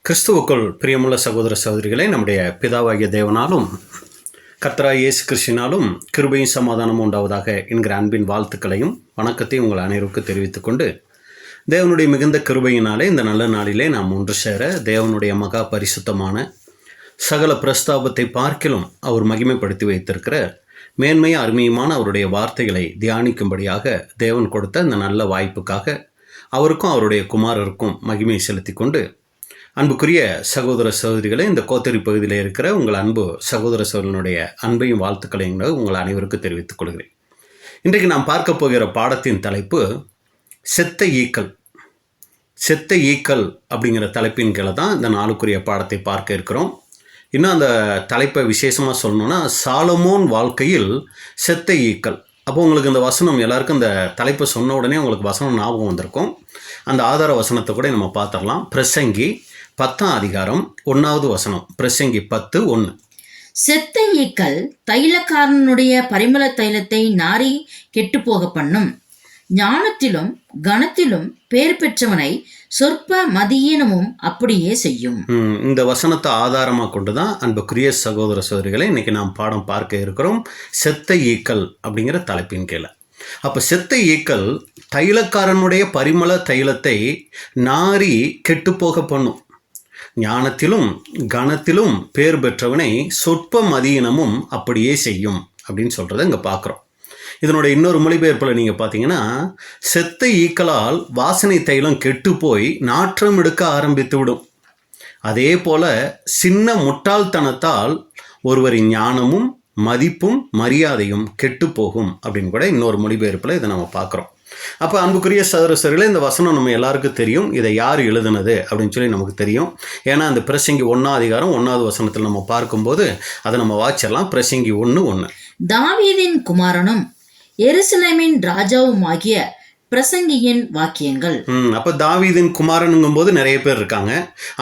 கிறிஸ்துவுக்குள் பிரியமுள்ள சகோதர சகோதரிகளை, நம்முடைய பிதாவாகிய தேவனாலும் கர்த்தராகிய இயேசு கிறிஸ்துவினாலும் கிருபையும் சமாதானமும் உண்டாவதாக என்கிற அன்பின் வாழ்த்துக்களையும் வணக்கத்தையும் உங்கள் அனைவருக்கும் தெரிவித்துக் கொண்டு, தேவனுடைய மிகுந்த கிருபையினாலே இந்த நல்ல நாளிலே நாம் ஒன்று சேர தேவனுடைய மகா பரிசுத்தமான சகல பிரஸ்தாபத்தை பார்க்கிலும் அவர் மகிமைப்படுத்தி வைத்திருக்கிற மேன்மையும் அருமையுமான அவருடைய வார்த்தைகளை தியானிக்கும்படியாக தேவன் கொடுத்த இந்த நல்ல வாய்ப்புக்காக அவருக்கும் அவருடைய குமாரருக்கும் மகிமை செலுத்தி கொண்டு, அன்புக்குரிய சகோதர சகோதரிகளை, இந்த கோத்தரி பகுதியில் இருக்கிற உங்கள் அன்பு சகோதர சகோதரனுடைய அன்பையும் வாழ்த்துக்களையும் உங்கள் அனைவருக்கும் தெரிவித்துக் கொள்கிறேன். இன்றைக்கு நாம் பார்க்க போகிற பாடத்தின் தலைப்பு செத்த ஈக்கள். செத்த ஈக்கள் அப்படிங்கிற தலைப்பின் கீழே தான் இந்த நாளுக்குரிய பாடத்தை பார்க்க இருக்கிறோம். இன்னும் அந்த தலைப்பை விசேஷமாக சொல்லணும்னா, சாலமோன் வாழ்க்கையில் செத்த ஈக்கள். அப்போ உங்களுக்கு இந்த வசனம் எல்லாருக்கும் இந்த தலைப்பை சொன்ன உடனே உங்களுக்கு வசனம் ஞாபகம் வந்திருக்கும். அந்த ஆதார வசனத்தை கூட நம்ம பார்த்துடலாம். பிரசங்கி 10ஆம் அதிகாரம் 1வது வசனம். பிரசங்கி 10:1. செத்த ஈக்கள் தைலக்காரனுடைய பரிமள தைலத்தை நாரி கெட்டுப்போக பண்ணும். ஞானத்திலும் கனத்திலும் பேர் பெற்றவனை சொற்ப மதியீனமும் அப்படியே செய்யும். இந்த வசனத்தை ஆதாரமாக கொண்டு தான் அன்புக்குரிய சகோதர சகோதரிகளை இன்னைக்கு நாம் பாடம் பார்க்க இருக்கிறோம். செத்த ஈக்கள் அப்படிங்கிற தலைப்பின் கீழே. அப்போ செத்த ஈக்கள் தைலக்காரனுடைய பரிமள தைலத்தை நாரி கெட்டுப்போக பண்ணும். ஞானத்திலும் கனத்திலும் பேர் பெற்றவனை சொற்ப மதியினமும் அப்படியே செய்யும் அப்படின்னு சொல்கிறத இங்கே பார்க்குறோம். இதனுடைய இன்னொரு மொழிபெயர்ப்பில் நீங்கள் பார்த்தீங்கன்னா, செத்த ஈக்களால் வாசனை தைலம் கெட்டு போய் நாற்றம் எடுக்க ஆரம்பித்து விடும். அதே போல் சின்ன முட்டாள்தனத்தால் ஒருவரின் ஞானமும் மதிப்பும் மரியாதையும் கெட்டு போகும் அப்படின்னு கூட இன்னொரு மொழிபெயர்ப்பில் இதை நம்ம பார்க்குறோம். அப்போ அன்புக்குரிய சகோதரர்களே, இந்த வசனம் நம்ம எல்லாருக்கும் தெரியும். இதை யார் எழுதுனது அப்படின்னு சொல்லி நமக்கு தெரியும். ஏன்னா அந்த பிரசங்கி 1ஆம் அதிகாரம் 1வது வசனத்தில் நம்ம பார்க்கும்போது அதை நம்ம வாசிடலாம். பிரசங்கி 1:1. தாவீதின் குமாரனும் எருசலேமின் ராஜாவும் ஆகிய பிரசங்கியின் வாக்கியங்கள். அப்போ தாவீதின் குமாரனுங்கும் போது நிறைய பேர் இருக்காங்க.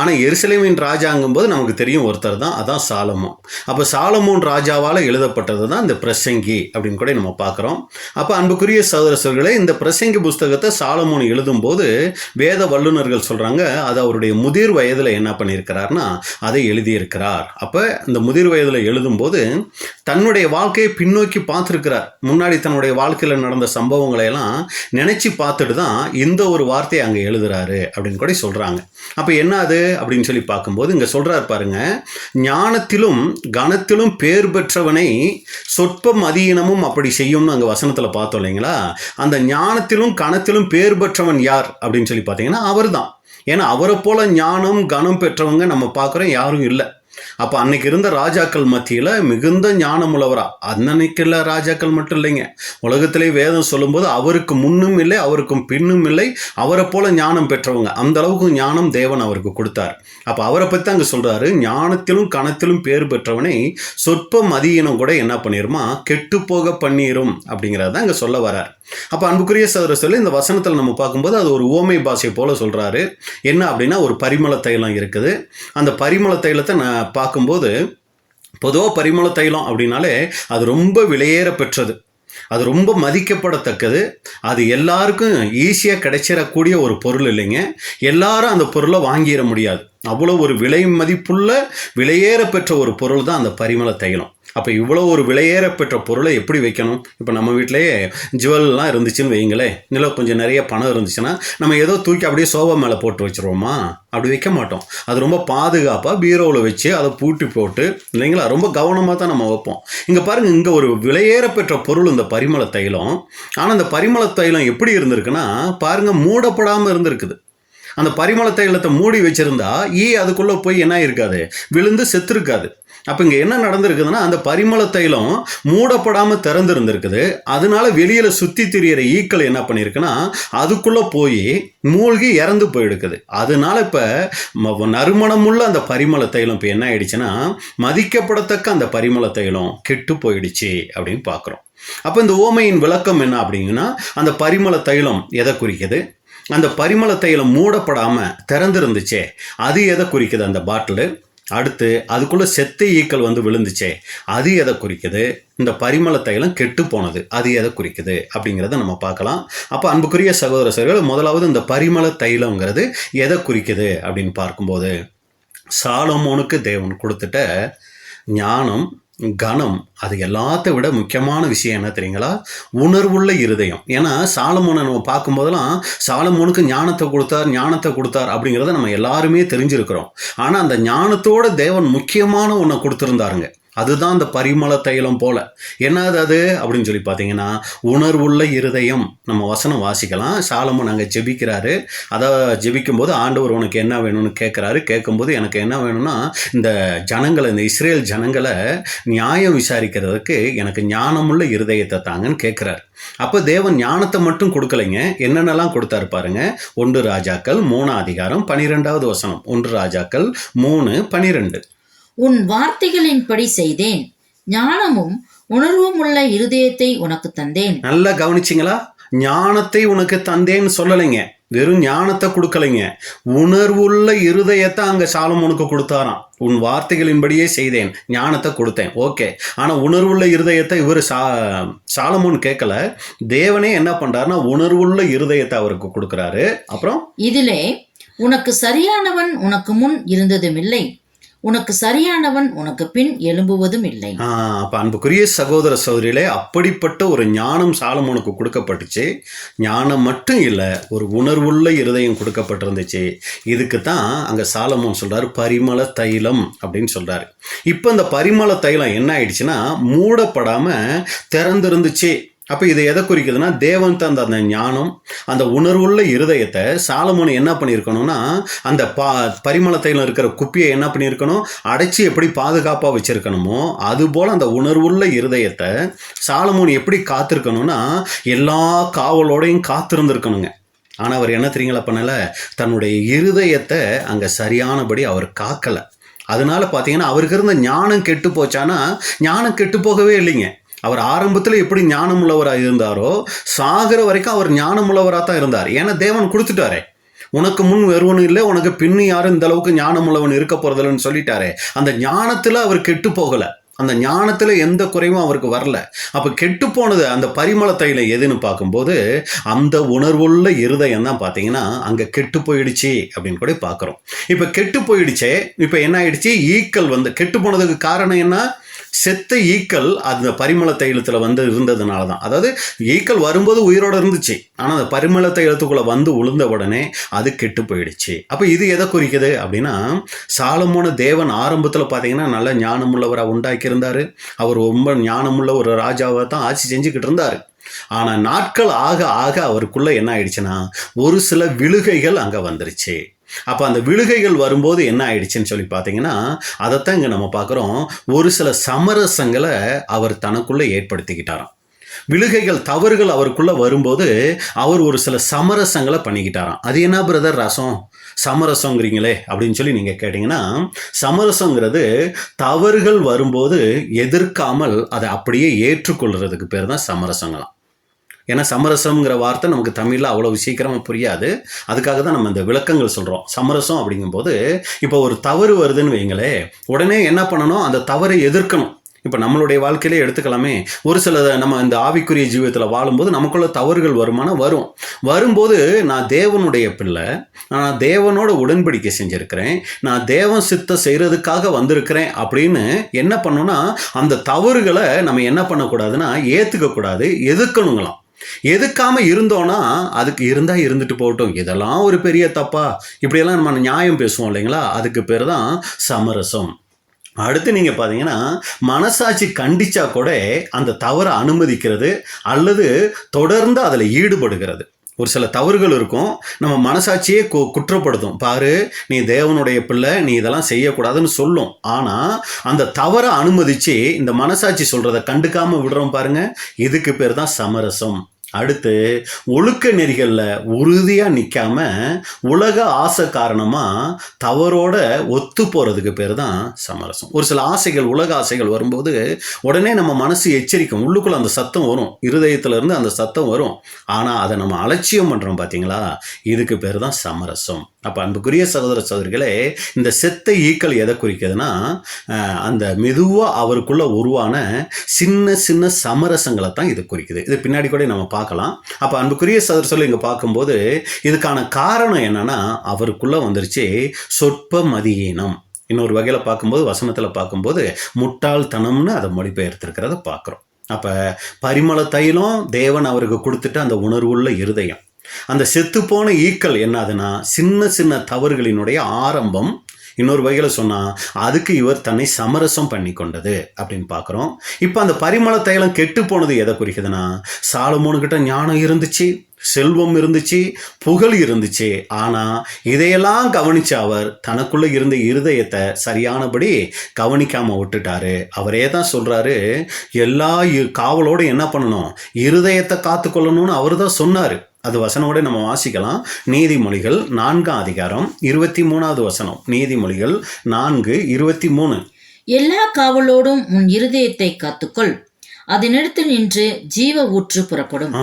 ஆனால் எருசலேமின் ராஜாங்கும் போது நமக்கு தெரியும் ஒருத்தர் தான், அதான் சாலமோன். அப்போ சாலமோன் ராஜாவால் எழுதப்பட்டது தான் இந்த பிரசங்கி அப்படின்னு கூட நம்ம பார்க்குறோம். அப்போ அன்புக்குரிய சகோதர சகோதரிகளே, இந்த பிரசங்கி புஸ்தகத்தை சாலமோன் எழுதும்போது வேத வல்லுநர்கள் சொல்கிறாங்க, அது அவருடைய முதிர் வயதில் என்ன பண்ணியிருக்கிறார்னா அதை எழுதியிருக்கிறார். அப்போ இந்த முதிர் வயதில் எழுதும்போது தன்னுடைய வாழ்க்கையை பின்னோக்கி பார்த்துருக்கிறார். முன்னாடி தன்னுடைய வாழ்க்கையில் நடந்த சம்பவங்களை எல்லாம் நினைச்சு பார்த்துட்டு தான் இந்த ஒரு வார்த்தையை அங்கே எழுதுறாரு அப்படின்னு கூட சொல்றாங்க. அப்ப என்ன அது அப்படின்னு சொல்லி பார்க்கும்போது இங்க சொல்றாரு பாருங்க, ஞானத்திலும் கனத்திலும் பேர் பெற்றவனை சொற்ப மதியினமும் அப்படி செய்யும்னு அங்க வசனத்துல பார்த்தோம் இல்லைங்களா. அந்த ஞானத்திலும் கனத்திலும் பேர் பெற்றவன் யார் அப்படின்னு சொல்லி பார்த்தீங்கன்னா அவர் தான். ஏன்னா அவரை போல ஞானம் கனம் பெற்றவங்க நம்ம பார்க்குறோம் யாரும் இல்லை. அப்போ அன்னைக்கு இருந்த ராஜாக்கள் மத்தியில் மிகுந்த ஞானம் உள்ளவரா, அன்னைக்கு இல்லை ராஜாக்கள் மட்டும் இல்லைங்க, உலகத்திலே வேதம் சொல்லும்போது அவருக்கு முன்னும் இல்லை அவருக்கும் பின்னும் இல்லை, அவரை போல ஞானம் பெற்றவங்க. அந்த அளவுக்கு ஞானம் தேவன் அவருக்கு கொடுத்தார். அப்போ அவரை பற்றி அங்கே சொல்கிறாரு, ஞானத்திலும் கனத்திலும் பேர் பெற்றவனை சொற்ப மதியினம் கூட என்ன பண்ணிருமா கெட்டு போக பண்ணிரும் அப்படிங்கிறத அங்கே சொல்ல வரார். அப்போ அன்புக்குரிய சகோதர சொல்லி இந்த வசனத்தில் நம்ம பார்க்கும்போது அது ஒரு ஓமை பாஷை போல சொல்கிறாரு. என்ன அப்படின்னா, ஒரு பரிமள தைலம் இருக்குது. அந்த பரிமள தைலத்தை நான் பார்க்கும்போது, பொதுவாக பரிமள தைலம் அப்படின்னாலே அது ரொம்ப விலையேற பெற்றது, அது ரொம்ப மதிக்கப்படத்தக்கது, அது எல்லாருக்கும் ஈஸியாக கிடைச்சிடக்கூடிய ஒரு பொருள் இல்லைங்க. எல்லாரும் அந்த பொருளை வாங்கிட முடியாது. அவ்வளோ ஒரு விலை மதிப்புள்ள விலையேற பெற்ற ஒரு பொருள் தான் அந்த பரிமள தைலம். அப்போ இவ்வளோ ஒரு விலையேற பெற்ற பொருளை எப்படி வைக்கணும்? இப்போ நம்ம வீட்டிலேயே ஜுவல்லாம் இருந்துச்சுன்னு வைங்களே, இல்லை கொஞ்சம் நிறைய பணம் இருந்துச்சுன்னா நம்ம ஏதோ தூக்கி அப்படியே சோபா மேலே போட்டு வச்சுருவோமா? அப்படி வைக்க மாட்டோம். அது ரொம்ப பாதுகாப்பாக பீரோவில் வச்சு அதை பூட்டி போட்டு இல்லைங்களா, ரொம்ப கவனமாக தான் நம்ம வைப்போம். இங்கே பாருங்கள், இங்கே ஒரு விலையேற பெற்ற பொருள் இந்த பரிமள தைலம். ஆனால் இந்த பரிமள தைலம் எப்படி இருந்திருக்குன்னா பாருங்கள், மூடப்படாமல் இருந்திருக்குது. அந்த பரிமள தைலத்தை மூடி வச்சிருந்தா அதுக்குள்ளே போய் என்ன இருக்காது, விழுந்து செத்துருக்காது. அப்போ இங்கே என்ன நடந்திருக்குதுன்னா, அந்த பரிமள தைலம் மூடப்படாமல் திறந்துருந்துருக்குது. அதனால வெளியில் சுற்றி திரியிற ஈக்கள் என்ன பண்ணியிருக்குன்னா அதுக்குள்ளே போய் மூழ்கி இறந்து போயிடுக்குது. அதனால இப்போ நறுமணமுள்ள அந்த பரிமள தைலம் இப்போ என்ன ஆயிடுச்சுன்னா, மதிக்கப்படத்தக்க அந்த பரிமள தைலம் கெட்டு போயிடுச்சு அப்படின்னு பார்க்குறோம். அப்போ இந்த ஓமையின் விளக்கம் என்ன அப்படிங்கன்னா, அந்த பரிமள தைலம் எதை குறிக்குது? அந்த பரிமள தைலம் மூடப்படாமல் திறந்துருந்துச்சே அது எதை குறிக்குது? அந்த பாட்டிலு. அடுத்து அதுக்குள்ளே செத்த ஈக்கள் வந்து விழுந்துச்சே அது எதை குறிக்குது? இந்த பரிமள தைலம் கெட்டு போனது அது எதை குறிக்குது அப்படிங்கிறத நம்ம பார்க்கலாம். அப்போ அன்புக்குரிய சகோதர சகோதரர்கள், முதலாவது இந்த பரிமள தைலங்கிறது எதை குறிக்குது அப்படின்னு பார்க்கும்போது, சாலமோனுக்கு தேவன் கொடுத்துட்ட ஞானம், கனம், அது எல்லாத்த விட முக்கியமான விஷயம் என்ன தெரியுங்களா? உணர்வுள்ள இருதயம். ஏன்னா சாலமோனை நம்ம பார்க்கும்போதெல்லாம் சாலமோனுக்கு ஞானத்தை கொடுத்தார் அப்படிங்கிறத நம்ம எல்லாருமே தெரிஞ்சிருக்கிறோம். ஆனால் அந்த ஞானத்தோட தேவன் முக்கியமான ஒன்றை கொடுத்துருந்தாருங்க. அதுதான் அந்த பரிமள தைலம் போல. என்னது அது அப்படின்னு சொல்லி பார்த்தீங்கன்னா, உணர்வுள்ள இருதயம். நம்ம வசனம் வாசிக்கலாம். சாலமோன் அங்கே ஜெபிக்கிறாரு. அதை ஜெபிக்கும்போது ஆண்டவர் உனக்கு என்ன வேணும்னு கேட்குறாரு. கேட்கும்போது எனக்கு என்ன வேணும்னா, இந்த இஸ்ரேல் ஜனங்களை நியாயம் விசாரிக்கிறதுக்கு எனக்கு ஞானமுள்ள இருதயத்தை தாங்கன்னு கேட்குறாரு. அப்போ தேவன் ஞானத்தை மட்டும் கொடுக்கலைங்க, என்னென்னலாம் கொடுத்தாரு பாருங்க. 1 ராஜாக்கள் 3 அதிகாரம் 12வது வசனம். 1 ராஜாக்கள் 3:12. உன் வார்த்தைகளின்படி செய்தேன், ஞானமும் உணர்வும் உள்ள இருதயத்தை உனக்கு தந்தேன். நல்லா கவனிச்சிங்களா? ஞானத்தை உனக்கு தந்தேன்னு சொல்லலைங்க, வெறும் ஞானத்தை கொடுக்கலைங்க, உணர்வுள்ள இருதயத்தை அங்கே சாலமோனுக்கு கொடுத்தாராம். உன் வார்த்தைகளின்படியே செய்தேன், ஞானத்தை கொடுத்தேன், ஓகே. ஆனால் உணர்வுள்ள இருதயத்தை இவர் சாலமோன் கேட்கல. தேவனே என்ன பண்றாருன்னா உணர்வுள்ள இருதயத்தை அவருக்கு கொடுக்குறாரு. அப்புறம் இதிலே உனக்கு சரியானவன் உனக்கு முன் இருந்ததும் இல்லை, உனக்கு சரியானவன் உனக்கு பின் எழும்புவதும் இல்லை. அப்ப அன்புக்குரிய சகோதர சகோதரிகளே, அப்படிப்பட்ட ஒரு ஞானம் சாலமோனுக்கு கொடுக்கப்பட்டுச்சு. ஞானம் மட்டும் இல்லை, ஒரு உணர்வுள்ள இருதயம் கொடுக்கப்பட்டிருந்துச்சு. இதுக்கு தான் அங்கே சாலமோன் சொல்றாரு பரிமள தைலம் அப்படின்னு சொல்றாரு. இப்போ இந்த பரிமள தைலம் என்ன ஆயிடுச்சுன்னா மூடப்படாம திறந்திருந்துச்சு. அப்போ இது எதை குறிக்குதுன்னா, தேவன் தந்த அந்த ஞானம், அந்த உணர்வுள்ள இருதயத்தை சாலமோன் என்ன பண்ணியிருக்கணும்னா, அந்த பரிமள தைலம் இருக்கிற குப்பியை என்ன பண்ணியிருக்கணும், அடைச்சி எப்படி பாதுகாப்பாக வச்சிருக்கணுமோ அதுபோல் அந்த உணர்வுள்ள இருதயத்தை சாலமோன் எப்படி காத்திருக்கணும்னா எல்லா காவலோடையும் காத்திருந்திருக்கணுங்க. ஆனால் அவர் என்ன தெரியுங்களா பண்ணலை, தன்னுடைய இருதயத்தை அங்கே சரியானபடி அவர் காக்கலை. அதனால பார்த்தீங்கன்னா அவருக்கு இருந்த ஞானம் கெட்டு போச்சானா, ஞானம் கெட்டு போகவே இல்லைங்க. அவர் ஆரம்பத்தில் எப்படி ஞானமுள்ளவராக இருந்தாரோ சாகிற வரைக்கும் அவர் ஞானமுள்ளவராக தான் இருந்தார். ஏன்னா தேவன் கொடுத்துட்டாரே, உனக்கு முன் வருவனும் இல்லை, உனக்கு பின்னு யாரும் இந்த அளவுக்கு ஞானமுள்ளவன் இருக்க போறதில்லைன்னு சொல்லிட்டாரே. அந்த ஞானத்தில் அவர் கெட்டு போகலை, அந்த ஞானத்தில் எந்த குறைவும் அவருக்கு வரல. அப்போ கெட்டு போனது அந்த பரிமள தைலம் எதுன்னு பார்க்கும்போது அந்த உணர்வுள்ள இருதயம் தான் பார்த்தீங்கன்னா அங்கே கெட்டு போயிடுச்சு அப்படின்னு கூட பார்க்குறோம். இப்போ கெட்டு போயிடுச்சே, இப்போ என்ன ஆயிடுச்சு, ஈக்கள் கெட்டு போனதுக்கு காரணம் என்ன, செத்த ஈக்கள் அந்த பரிமள தைலத்தில் இருந்ததுனால தான். அதாவது ஈக்கள் வரும்போது உயிரோடு இருந்துச்சு, ஆனால் அந்த பரிமள தைலத்துக்குள்ளே உளுந்த உடனே அது கெட்டு போயிடுச்சு. அப்போ இது எதை குறிக்குது அப்படின்னா, சாலமோன தேவன் ஆரம்பத்தில் பார்த்தீங்கன்னா நல்ல ஞானமுள்ளவராக உண்டாக்கியிருந்தார். அவர் ரொம்ப ஞானமுள்ள ஒரு ராஜாவை தான் ஆட்சி செஞ்சுக்கிட்டு இருந்தார். ஆனால் நாட்கள் ஆக ஆக அவருக்குள்ளே என்ன ஆயிடுச்சுன்னா ஒரு சில விழுகைகள் அங்கே வந்துருச்சு. அப்போ அந்த விழுகைகள் வரும்போது என்ன ஆயிடுச்சுன்னு சொல்லி பார்த்தீங்கன்னா, அதைத்தான் இங்கே நம்ம பார்க்குறோம். ஒரு சில சமரசங்களை அவர் தனக்குள்ளே ஏற்படுத்திக்கிட்டாராம். விழுகைகள், தவறுகள் அவருக்குள்ளே வரும்போது அவர் ஒரு சில சமரசங்களை பண்ணிக்கிட்டாராம். அது என்ன பிரதர் சமரசங்கிறீங்களே அப்படின்னு சொல்லி நீங்கள் கேட்டிங்கன்னா, சமரசங்கிறது தவறுகள் வரும்போது எதிர்க்காமல் அதை அப்படியே ஏற்றுக்கொள்கிறதுக்கு பேர் தான் சமரசங்களாம். ஏன்னா சமரசம்ங்கிற வார்த்தை நமக்கு தமிழில் அவ்வளோ சீக்கிரமாக புரியாது. அதுக்காக தான் நம்ம இந்த விளக்கங்கள் சொல்கிறோம். சமரசம் அப்படிங்கும்போது இப்போ ஒரு தவறு வருதுன்னு வைங்களே, உடனே என்ன பண்ணணும், அந்த தவறை எதிர்க்கணும். இப்போ நம்மளுடைய வாழ்க்கையிலே எடுத்துக்கலாமே, ஒரு சில நம்ம இந்த ஆவிக்குரிய ஜீவியத்தில் வாழும்போது நமக்குள்ள தவறுகள் வரும்போது நான் தேவனுடைய பிள்ளை, நான் தேவனோட உடன்படிக்கை செஞ்சுருக்கிறேன், நான் தேவன் சித்தம் செய்கிறதுக்காக வந்திருக்கிறேன் அப்படின்னு என்ன பண்ணோன்னா, அந்த தவறுகளை நம்ம என்ன பண்ணக்கூடாதுன்னா ஏற்றுக்கக்கூடாது, எதிர்க்கணுங்களாம். எதுக்காம இருந்தோன்னா அதுக்கு இருந்துட்டு போகட்டும், இதெல்லாம் ஒரு பெரிய தப்பா, இப்படியெல்லாம் நம்ம நியாயம் பேசுவோம் இல்லைங்களா, அதுக்கு பேர் தான் சமரசம். அடுத்து நீங்கள் பார்த்தீங்கன்னா மனசாட்சி கண்டிச்சா கூட அந்த தவறை அனுமதிக்கிறது அல்லது தொடர்ந்து அதில் ஈடுபடுகிறது. ஒரு சில தவறுகள் இருக்கும், நம்ம மனசாட்சியே குற்றப்படுத்தும், பாரு நீ தேவனுடைய பிள்ளை, நீ இதெல்லாம் செய்யக்கூடாதுன்னு சொல்லும். ஆனால் அந்த தவறை அனுமதித்து இந்த மனசாட்சி சொல்கிறத கண்டுக்காமல் விடுறோம் பாருங்க, இதுக்கு பேர் தான் சமரசம். அடுத்து ஒழுக்க நெறிகளில் உறுதியாக நிற்காம உலக ஆசை காரணமாக தவறோட ஒத்து போகிறதுக்கு பேர் தான் சமரசம். ஒரு சில ஆசைகள், உலக ஆசைகள் வரும்போது உடனே நம்ம மனசு எச்சரிக்கும், உள்ளுக்குள்ள அந்த சத்தம் வரும், இருதயத்திலேருந்து அந்த சத்தம் வரும். ஆனால் அதை நம்ம அலட்சியம் பண்ணுறோம் பார்த்தீங்களா, இதுக்கு பேர் தான் சமரசம். அப்போ அன்புக்குரிய சகோதர சகோதரிகளே, இந்த செத்த ஈக்கள் எதை குறிக்குதுன்னா அந்த மெதுவாக அவருக்குள்ள உருவான சின்ன சின்ன சமரசங்களை தான் இது குறிக்குது. இது பின்னாடி கூட நம்ம பார்க்கலாம். அப்போ அன்புக்குரிய சகோதர சொல்லி இங்கே பார்க்கும்போது இதுக்கான காரணம் என்னன்னா, அவருக்குள்ள வந்துருச்சு சொற்ப மதியீனம். இன்னொரு வகையில் பார்க்கும்போது, வசனத்தில் பார்க்கும்போது முட்டாள்தனம்னு அதை மொழிபெயர்த்திருக்கிறத பார்க்குறோம். அப்போ பரிமள தைலம் தேவன் அவருக்கு கொடுத்துட்டு அந்த உணர்வுள்ள இருதயம். அந்த செத்துப்போன ஈக்கள் என்னதுன்னா சின்ன சின்ன தவறுகளினுடைய ஆரம்பம். இன்னொரு வகையில் சொன்னால் அதுக்கு இவர் தன்னை சமரசம் பண்ணி கொண்டது அப்படின்னு பார்க்குறோம். இப்போ அந்த பரிமள தைலம் கெட்டு போனது எதை குறிக்குதுன்னா, சாலமோனுக்கிட்ட ஞானம் இருந்துச்சு, செல்வம் இருந்துச்சு, புகழ் இருந்துச்சு. ஆனால் இதையெல்லாம் கவனிச்ச அவர் தனக்குள்ள இருந்த இருதயத்தை சரியானபடி கவனிக்காம விட்டுட்டாரு. அவரே தான் சொல்றாரு, எல்லா காவலோடு என்ன பண்ணணும், இருதயத்தை காத்துக்கொள்ளணும்னு அவர் தான் சொன்னார். அது வசனோட நம்ம வாசிக்கலாம். நீதிமொழிகள் 4ஆம் அதிகாரம் 23வது வசனம். நீதிமொழிகள் 4:23. எல்லா காவலோடும் உன் இருதயத்தை காத்துக்கொள், அதனிடத்து நின்று ஜீவ ஊற்று புறப்படும்.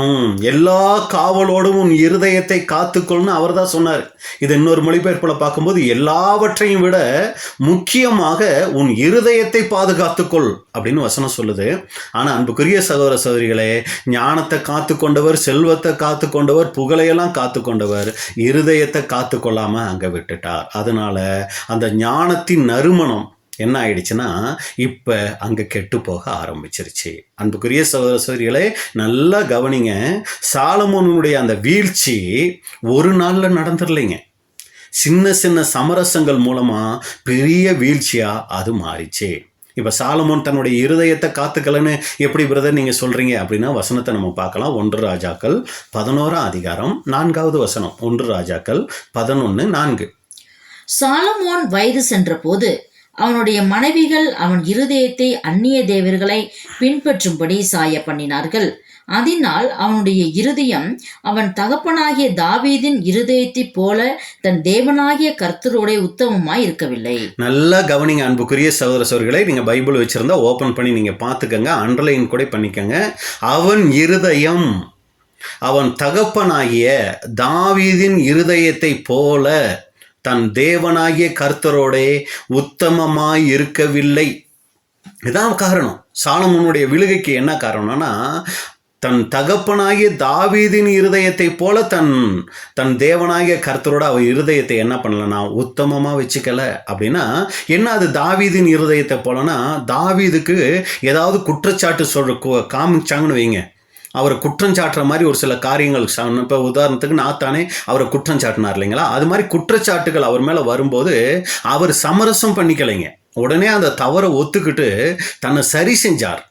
எல்லா காவலோடும் உன் இருதயத்தை காத்துக்கொள்னு அவர் தான் சொன்னார். இது இன்னொரு மொழிபெயர்ப்புல பார்க்கும்போது எல்லாவற்றையும் விட முக்கியமாக உன் இருதயத்தை பாதுகாத்துக்கொள் அப்படின்னு வசனம் சொல்லுது. ஆனால் அன்புக்குரிய சகோதர சகோதரிகளே, ஞானத்தை காத்து கொண்டவர், செல்வத்தை காத்து கொண்டவர், புகழையெல்லாம் காத்து கொண்டவர் இருதயத்தை காத்து கொள்ளாம அங்கே விட்டுட்டார். அதனால அந்த ஞானத்தின் நறுமணம் என்ன ஆயிடுச்சுன்னா இப்போ அங்கே கெட்டு போக ஆரம்பிச்சிருச்சு. அன்புக்குரிய சகோதர சகோதரிகளே, நல்லா கவனிங்க. சாலமோனுடைய அந்த வீழ்ச்சி ஒரு நாளில் நடந்துடலைங்க. சின்ன சின்ன சமரசங்கள் மூலமாக பெரிய வீழ்ச்சியாக அது மாறிச்சு. இப்போ சாலமோன் தன்னுடைய இருதயத்தை காத்துக்கலன்னு எப்படி பிரதர் நீங்கள் சொல்கிறீங்க அப்படின்னா, வசனத்தை நம்ம பார்க்கலாம். 1 ராஜாக்கள் 11ஆம் அதிகாரம் 4வது வசனம். 1 ராஜாக்கள் 11:4. சாலமோன் வயது சென்ற போது அவனுடைய மனைவிகள் அவன் இருதயத்தை அந்நிய தேவர்களை பின்பற்றும்படி சாய பண்ணினார்கள். அதனால் அவனுடைய இருதயம் அவன் தகப்பனாகிய தாவீதின் இருதயத்தைப் போல தன் தேவனாகிய கர்த்தரோட உத்தமமாய் இருக்கவில்லை. நல்லா கவனிங்க அன்புக்குரிய சகோதர சகோதரிகளை. நீங்கள் பைபிள் வச்சிருந்தா ஓப்பன் பண்ணி நீங்கள் பார்த்துக்கங்க, அண்டர்லைன் கூட பண்ணிக்கங்க. அவன் இருதயம் அவன் தகப்பனாகிய தாவீதின் இருதயத்தை போல தன் தேவனாகிய கர்த்தரோடே உத்தமமாய் இருக்கவில்லை. இதான் காரணம். சாலமோனுடைய விழுகைக்கு என்ன காரணம்னா, தன் தகப்பனாகிய தாவீதின் இருதயத்தை போல தன் தேவனாகிய கர்த்தரோட அவ இருதயத்தை என்ன பண்ணலன்னா உத்தமமாக வச்சுக்கல. அப்படின்னா என்ன, அது தாவீதின் இருதயத்தை போலனா, தாவீதுக்கு ஏதாவது குற்றச்சாட்டு காமிச்சாங்கன்னு வைங்க, அவரை குற்றம் சாட்டுற மாதிரி ஒரு சில காரியங்கள். இப்போ உதாரணத்துக்கு நாத்தானே அவரை குற்றம் சாட்டினார் இல்லைங்களா, அது மாதிரி குற்றச்சாட்டுகள் அவர் மேலே வரும்போது அவர் சமரசம் பண்ணிக்கலைங்க, உடனே அந்த தவறை ஒத்துக்கிட்டு தன்னை சரி செஞ்சார்.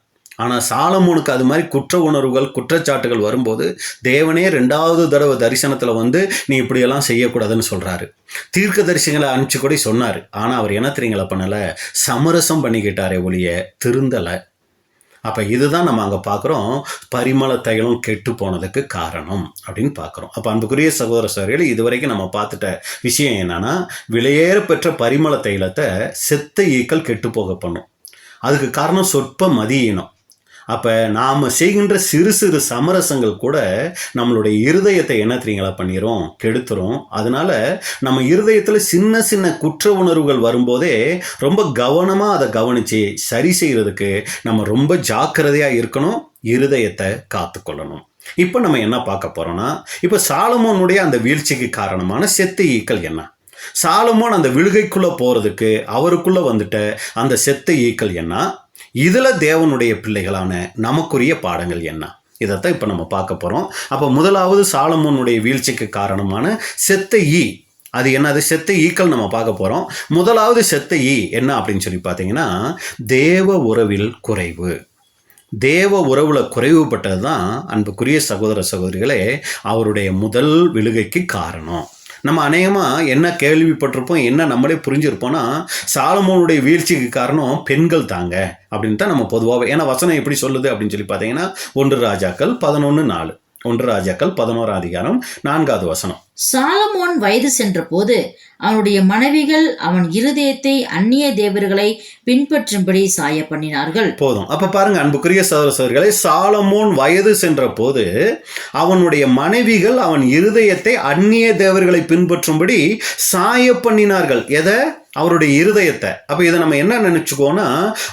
ஆனால் சாலமோனுக்கு அது மாதிரி குற்ற உணர்வுகள், குற்றச்சாட்டுகள் வரும்போது தேவனே 2வது தடவை தரிசனத்தில் வந்து நீ இப்படியெல்லாம் செய்யக்கூடாதுன்னு சொல்கிறாரு. தீர்க்க தரிசிகளை அனுப்பிச்சு கூட சொன்னார். ஆனால் அவர் என்ன தெரியுங்களா பண்ணலை, சமரசம் பண்ணிக்கிட்டாரே ஒழிய திருந்தலை. அப்போ இதுதான் நம்ம அங்கே பார்க்குறோம், பரிமள தைலம் கெட்டு போனதுக்கு காரணம் அப்படின்னு பார்க்குறோம். அப்போ அன்புக்குரிய சகோதர சகோதரிகள், இதுவரைக்கும் நம்ம பார்த்துட்ட விஷயம் என்னன்னா, விலையேற பெற்ற பரிமள தைலத்தை செத்த ஈக்கள் கெட்டு போக பண்ணும். அதுக்கு காரணம் சொற்ப மதியினம். அப்போ நாம் செய்கின்ற சிறு சிறு சமரசங்கள் கூட நம்மளுடைய இருதயத்தை என்ன தெரியுங்களா பண்ணிடும், கெடுத்துரும். அதனால நம்ம இருதயத்தில் சின்ன சின்ன குற்ற உணர்வுகள் வரும்போதே ரொம்ப கவனமாக அதை கவனித்து சரி செய்கிறதுக்கு நம்ம ரொம்ப ஜாக்கிரதையாக இருக்கணும், இருதயத்தை காத்துக்கொள்ளணும். இப்போ நம்ம என்ன பார்க்க போகிறோம்னா, இப்போ சாலமோனுடைய அந்த வீழ்ச்சிக்கு காரணமான செத்த ஈக்கள் என்ன, சாலமோன் அந்த விழுகைக்குள்ளே போகிறதுக்கு அவருக்குள்ளே வந்துட்ட அந்த செத்த ஈக்கள் என்ன, இதில் தேவனுடைய பிள்ளைகளான நமக்குரிய பாடங்கள் என்ன, இதைத்தான் இப்போ நம்ம பார்க்க போகிறோம். அப்போ முதலாவது சாலமோனுடைய வீழ்ச்சிக்கு காரணமான செத்த ஈ, அது என்னது, செத்த ஈக்கள் நம்ம பார்க்க போகிறோம். முதலாவது செத்த ஈ என்ன அப்படின்னு சொல்லி பார்த்தீங்கன்னா, தேவ உறவில் குறைவு. தேவ உறவுல குறைவுபட்டது தான் அன்புக்குரிய சகோதர சகோதரிகளே அவருடைய முதல் விழுகைக்கு காரணம். நம்ம அநேகமாக என்ன கேள்விப்பட்டிருப்போம், என்ன நம்மளே புரிஞ்சிருப்போம்னா, சாலமோனுடைய வீழ்ச்சிக்கு காரணம் பெண்கள் தாங்க அப்படின்னு தான் நம்ம பொதுவாக, ஏன்னா வசனம் எப்படி சொல்லுது அப்படின்னு சொல்லி பார்த்தீங்கன்னா, 1 ராஜாக்கள் 11:4. 1 ராஜாக்கள் 11ஆம் அதிகாரம் 4வது வசனம். சாலமோன் வயது சென்ற போது அவனுடைய மனைவிகள் அவன் இருதயத்தை அந்நிய தேவர்களை பின்பற்றும்படி சாய பண்ணினார்கள். போதும். அப்ப பாருங்க அன்புக்குரிய சகோதர சகோதரிகளே, சாலமோன் வயது சென்ற போது அவனுடைய மனைவிகள் அவன் இருதயத்தை அந்நிய தேவர்களை பின்பற்றும்படி சாய பண்ணினார்கள். எதை, அவருடைய இருதயத்தை. அப்போ இதை நம்ம என்ன நினச்சிக்கோன்னா,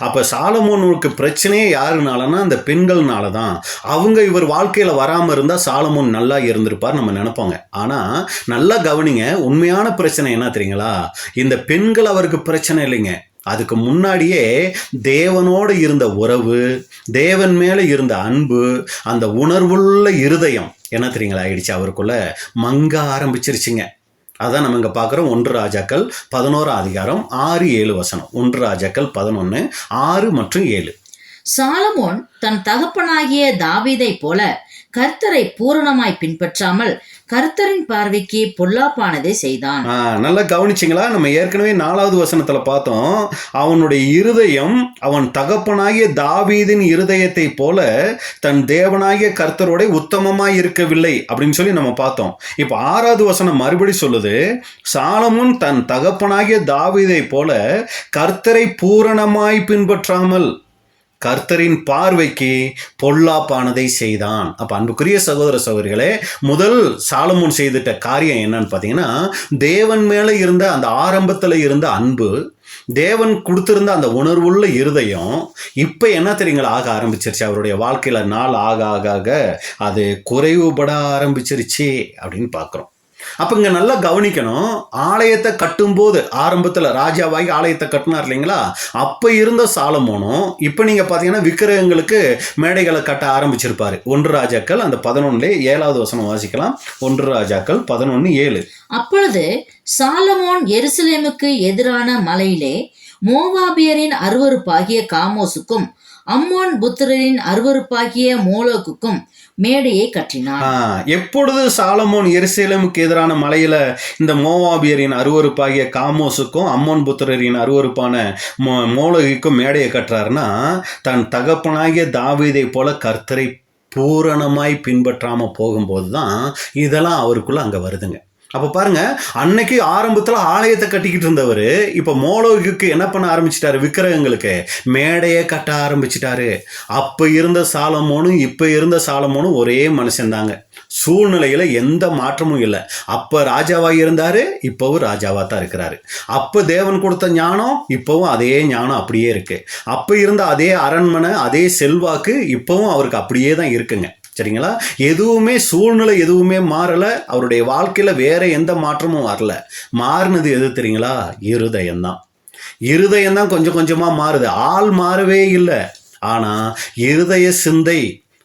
அப்போ சாலமோனுக்கு பிரச்சனையே யாருனாலன்னா அந்த பெண்கள்னால தான். அவங்க இவர் வாழ்க்கையில் வராமல் இருந்தால் சாலமோன் நல்லா இருந்திருப்பார் நம்ம நினைப்போங்க. ஆனால் நல்லா கவனிங்க, உண்மையான பிரச்சனை என்ன தெரியுங்களா? இந்த பெண்கள் அவருக்கு பிரச்சனை இல்லைங்க. அதுக்கு முன்னாடியே தேவனோடு இருந்த உறவு, தேவன் மேலே இருந்த அன்பு, அந்த உணர்வுள்ள இருதயம் என்ன தெரியுங்களா ஆயிடுச்சு, அவருக்குள்ள மங்க ஆரம்பிச்சிருச்சுங்க. அதான் நம்ம இங்கே பார்க்குறோம். 1 ராஜாக்கள் 11 1 ராஜாக்கள் 11 6 மற்றும் 7. சாலமோன் தன் தகப்பனாகிய தாவீதை போல கர்த்தரை பூரணமாய் பின்பற்றாமல் கர்த்தரின் பார்வைக்கு பொல்லாப்பானதை செய்தான். நல்லா கவனிச்சிங்களா? நம்ம ஏற்கனவே 4வது வசனத்துல பார்த்தோம், அவனுடைய இருதயம் அவன் தகப்பனாகிய தாவீதின் இருதயத்தை போல தன் தேவனாகிய கர்த்தரோட உத்தமமாய் இருக்கவில்லை அப்படின்னு சொல்லி நம்ம பார்த்தோம். இப்போ 6வது வசனம் மறுபடி சொல்லுது, சாலமோன் தன் தகப்பனாகிய தாவீதை போல கர்த்தரை பூரணமாய் பின்பற்றாமல் கர்த்தரின் பார்வைக்கு பொல்லாப்பானதை செய்தான். அப்ப அன்புக்குரிய சகோதர சகோதரிகளே, முதல் சாலமோன் செய்துட்ட காரியம் என்னன்னு பார்த்தீங்கன்னா, தேவன் மேல இருந்த அந்த ஆரம்பத்துல இருந்த அன்பு, தேவன் கொடுத்திருந்த அந்த உணர்வுள்ள இருதயம் இப்ப என்ன தெரியுங்களா ஆக ஆரம்பிச்சிருச்சு. அவருடைய வாழ்க்கையில நாள் ஆக ஆக ஆக அது குறைவுபட ஆரம்பிச்சிருச்சு அப்படின்னு பார்க்குறோம். அப்போ இங்கே நல்லா கவனிக்கணும், ஆலயத்தை கட்டும்போது ஆரம்பத்தில் ராஜாவாகி ஆலயத்தை கட்டினார் இல்லைங்களா, அப்போ இருந்த சாலமோனும் இப்போ நீங்கள் பார்த்தீங்கன்னா விக்கிரகங்களுக்கு மேடைகளை கட்ட ஆரம்பிச்சிருப்பாரு. 1 ராஜாக்கள் அந்த 11 7வது வசனம் வாசிக்கலாம். 1 ராஜாக்கள் 11:7. அப்பொழுது சாலமோன் எருசலேமுக்கு எதிரான மலையிலே மோவாபியரின் அருவருப்பாகிய காமோசுக்கும் அம்மோன் புத்திரரின் அருவருப்பாகிய மோலோக்குக்கும் மேடையை கட்டினார். எப்பொழுது சாலமோன் எருசலேமுக்கு எதிரான மலையில இந்த மோவாபியரின் அருவருப்பாகிய காமோசுக்கும் அம்மோன் புத்திரரின் அருவருப்பான மோலோகிக்கும் மேடையை கட்டுறாருன்னா, தன் தகப்பனாகிய தாவீதை போல கர்த்தரை பூரணமாய் பின்பற்றாம போகும்போது தான் இதெல்லாம் அவருக்குள்ள அங்க வருதுங்க. அப்போ பாருங்க, அன்னைக்கு ஆரம்பத்தில் ஆலயத்தை கட்டிக்கிட்டு இருந்தவர் இப்போ மோலோகிக்கு என்ன பண்ண ஆரம்பிச்சிட்டாரு, விக்கிரகங்களுக்கு மேடையை கட்ட ஆரம்பிச்சிட்டாரு. அப்போ இருந்த சாலமோனும் இப்போ இருந்த சாலமோனும் ஒரே மனுஷன்தாங்க. சூழ்நிலையில் எந்த மாற்றமும் இல்லை. அப்போ ராஜாவாக இருந்தார், இப்போவும் ராஜாவாக தான் இருக்கிறாரு. அப்போ தேவன் கொடுத்த ஞானம் இப்போவும் அதே ஞானம் அப்படியே இருக்கு. அப்போ இருந்த அதே அரண்மனை, அதே செல்வாக்கு இப்போவும் அவருக்கு அப்படியே தான் இருக்குங்க. சரிங்களா? எதுவுமே சூழ்நிலை எதுவுமே மாறலை. அவருடைய வாழ்க்கையில் வேற எந்த மாற்றமும் வரல. மாறினது எது தெரியுங்களா? இருதயம்தான். இருதயம்தான் கொஞ்சம் கொஞ்சமாக மாறுது. ஆள் மாறவே இல்லை. ஆனால் இருதய சிந்தை,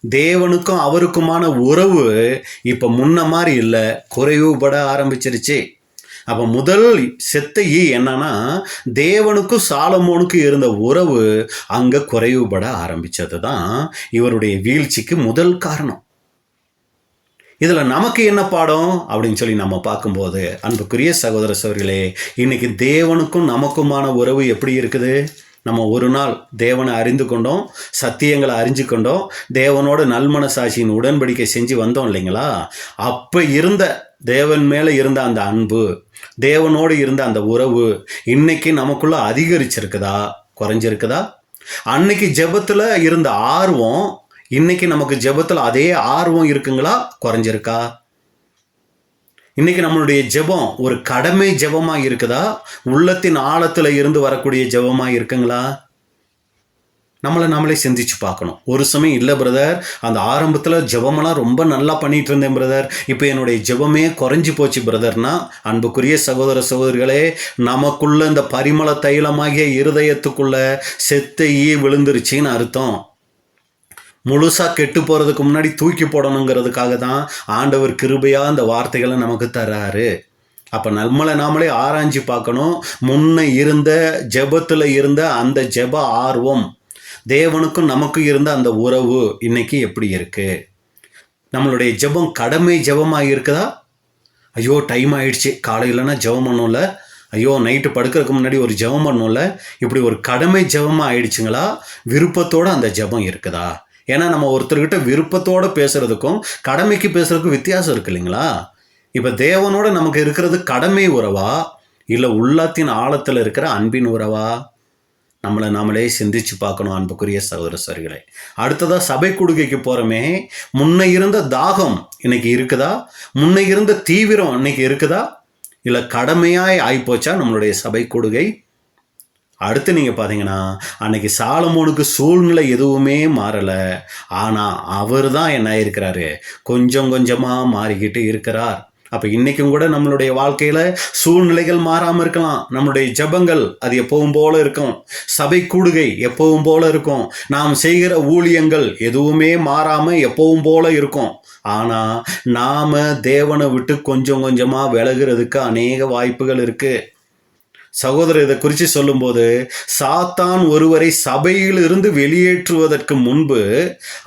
தேவனுக்கும் அவருக்குமான உறவு இப்போ முன்ன மாதிரி இல்லை, குறைவுபட ஆரம்பிச்சிருச்சு. அப்போ முதல் செத்த என்னன்னா, தேவனுக்கும் சாலமோனுக்கும் இருந்த உறவு அங்கே குறைவுபட ஆரம்பித்தது தான் இவருடைய வீழ்ச்சிக்கு முதல் காரணம். இதில் நமக்கு என்ன பாடம் அப்படின்னு சொல்லி நம்ம பார்க்கும்போது, அன்புக்குரிய சகோதர சகோதரிகளே, இன்னைக்கு தேவனுக்கும் நமக்குமான உறவு எப்படி இருக்குது? நம்ம ஒரு நாள் தேவனை அறிந்து கொண்டோம், சத்தியங்களை அறிஞ்சு கொண்டோம், தேவனோட நல்மனசாட்சியின் உடன்படிக்கை செஞ்சு வந்தோம் இல்லைங்களா? அப்போ இருந்த தேவன் மேலே இருந்த அந்த அன்பு, தேவனோடு இருந்த அந்த உறவு இன்னைக்கு நமக்குள்ள அதிகரிச்சிருக்குதா, குறைஞ்சிருக்குதா? அன்னைக்கு ஜெபத்தில் இருந்த ஆர்வம் இன்னைக்கு நமக்கு ஜெபத்தில் அதே ஆர்வம் இருக்குங்களா, குறைஞ்சிருக்கா? இன்னைக்கு நம்மளுடைய ஜெபம் ஒரு கடமை ஜெபமாக இருக்குதா, உள்ளத்தின் ஆழத்தில் இருந்து வரக்கூடிய ஜெபமாக இருக்குங்களா? நம்மளே சிந்திச்சு பார்க்கணும். ஒரு சமயம் இல்லை பிரதர், அந்த ஆரம்பத்தில் ஜெபமெல்லாம் ரொம்ப நல்லா பண்ணிட்டு இருந்தேன் பிரதர், இப்போ என்னுடைய ஜெபமே குறைஞ்சி போச்சு பிரதர்னா, அன்புக்குரிய சகோதர சகோதரிகளே, நமக்குள்ள இந்த பரிமள தைலமாகிய இருதயத்துக்குள்ள செத்த விழுந்துருச்சின்னு அர்த்தம். முழுசாக கெட்டு போகிறதுக்கு முன்னாடி தூக்கி போடணுங்கிறதுக்காக தான் ஆண்டவர் கிருபையாக அந்த வார்த்தைகளை நமக்கு தர்றாரு. அப்போ நாமளே ஆராய்ச்சி பார்க்கணும். முன்ன இருந்த ஜெபத்தில் இருந்த அந்த ஜெப ஆர்வம், தேவனுக்கும் நமக்கும் இருந்த அந்த உறவு இன்னைக்கு எப்படி இருக்கு? நம்மளுடைய ஜெபம் கடமை ஜெபமாக இருக்குதா? ஐயோ டைம் ஆயிடுச்சு, காலையிலனா ஜெபம் பண்ணும்ல, ஐயோ நைட்டு படுக்கிறதுக்கு முன்னாடி ஒரு ஜெபம் பண்ணும்ல, இப்படி ஒரு கடமை ஜெபமாக ஆயிடுச்சுங்களா? விருப்பத்தோடு அந்த ஜெபம் இருக்குதா? ஏன்னா நம்ம ஒருத்தர்கிட்ட விருப்பத்தோடு பேசுறதுக்கும் கடமைக்கு பேசுறதுக்கும் வித்தியாசம் இருக்கு இல்லைங்களா? இப்போ தேவனோட நமக்கு இருக்கிறது கடமை உறவா, இல்லை உள்ளத்தின் ஆழத்தில் இருக்கிற அன்பின் உறவா? நாமளே சிந்திச்சு பார்க்கணும் அன்புக்குரிய சகோதர சகோதரிகளே. அடுத்ததாக சபை கூடுகைக்கு போகிறோமே, முன்ன இருந்த தாகம் இன்னைக்கு இருக்குதா? முன்ன இருந்த தீவிரம் இன்னைக்கு இருக்குதா? இல்லை கடமையாய் ஆயிப்போச்சா நம்மளுடைய சபை கூடுகை? அடுத்து நீங்கள் பார்த்தீங்கன்னா, அன்னைக்கு சாலமோனுக்கு சூழ்நிலை எதுவுமே மாறலை. ஆனால் அவர் தான் என்ன ஆயிருக்கிறாரு, கொஞ்சம் கொஞ்சமாக மாறிக்கிட்டு இருக்கிறார். அப்போ இன்றைக்கும் கூட நம்மளுடைய வாழ்க்கையில் சூழ்நிலைகள் மாறாமல் இருக்கலாம். நம்மளுடைய ஜெபங்கள் அது எப்பவும் போல இருக்கும். சபை கூடுகை எப்பவும் போல இருக்கும். நாம் செய்கிற ஊழியங்கள் எதுவுமே மாறாமல் எப்பவும் போல இருக்கும். ஆனால் நாம் தேவனை விட்டு கொஞ்சம் கொஞ்சமாக விலகிறதுக்கு அநேக வாய்ப்புகள் இருக்குது. சகோதரர், இதை குறித்து சொல்லும்போது, சாத்தான் ஒருவரை சபையிலிருந்து வெளியேற்றுவதற்கு முன்பு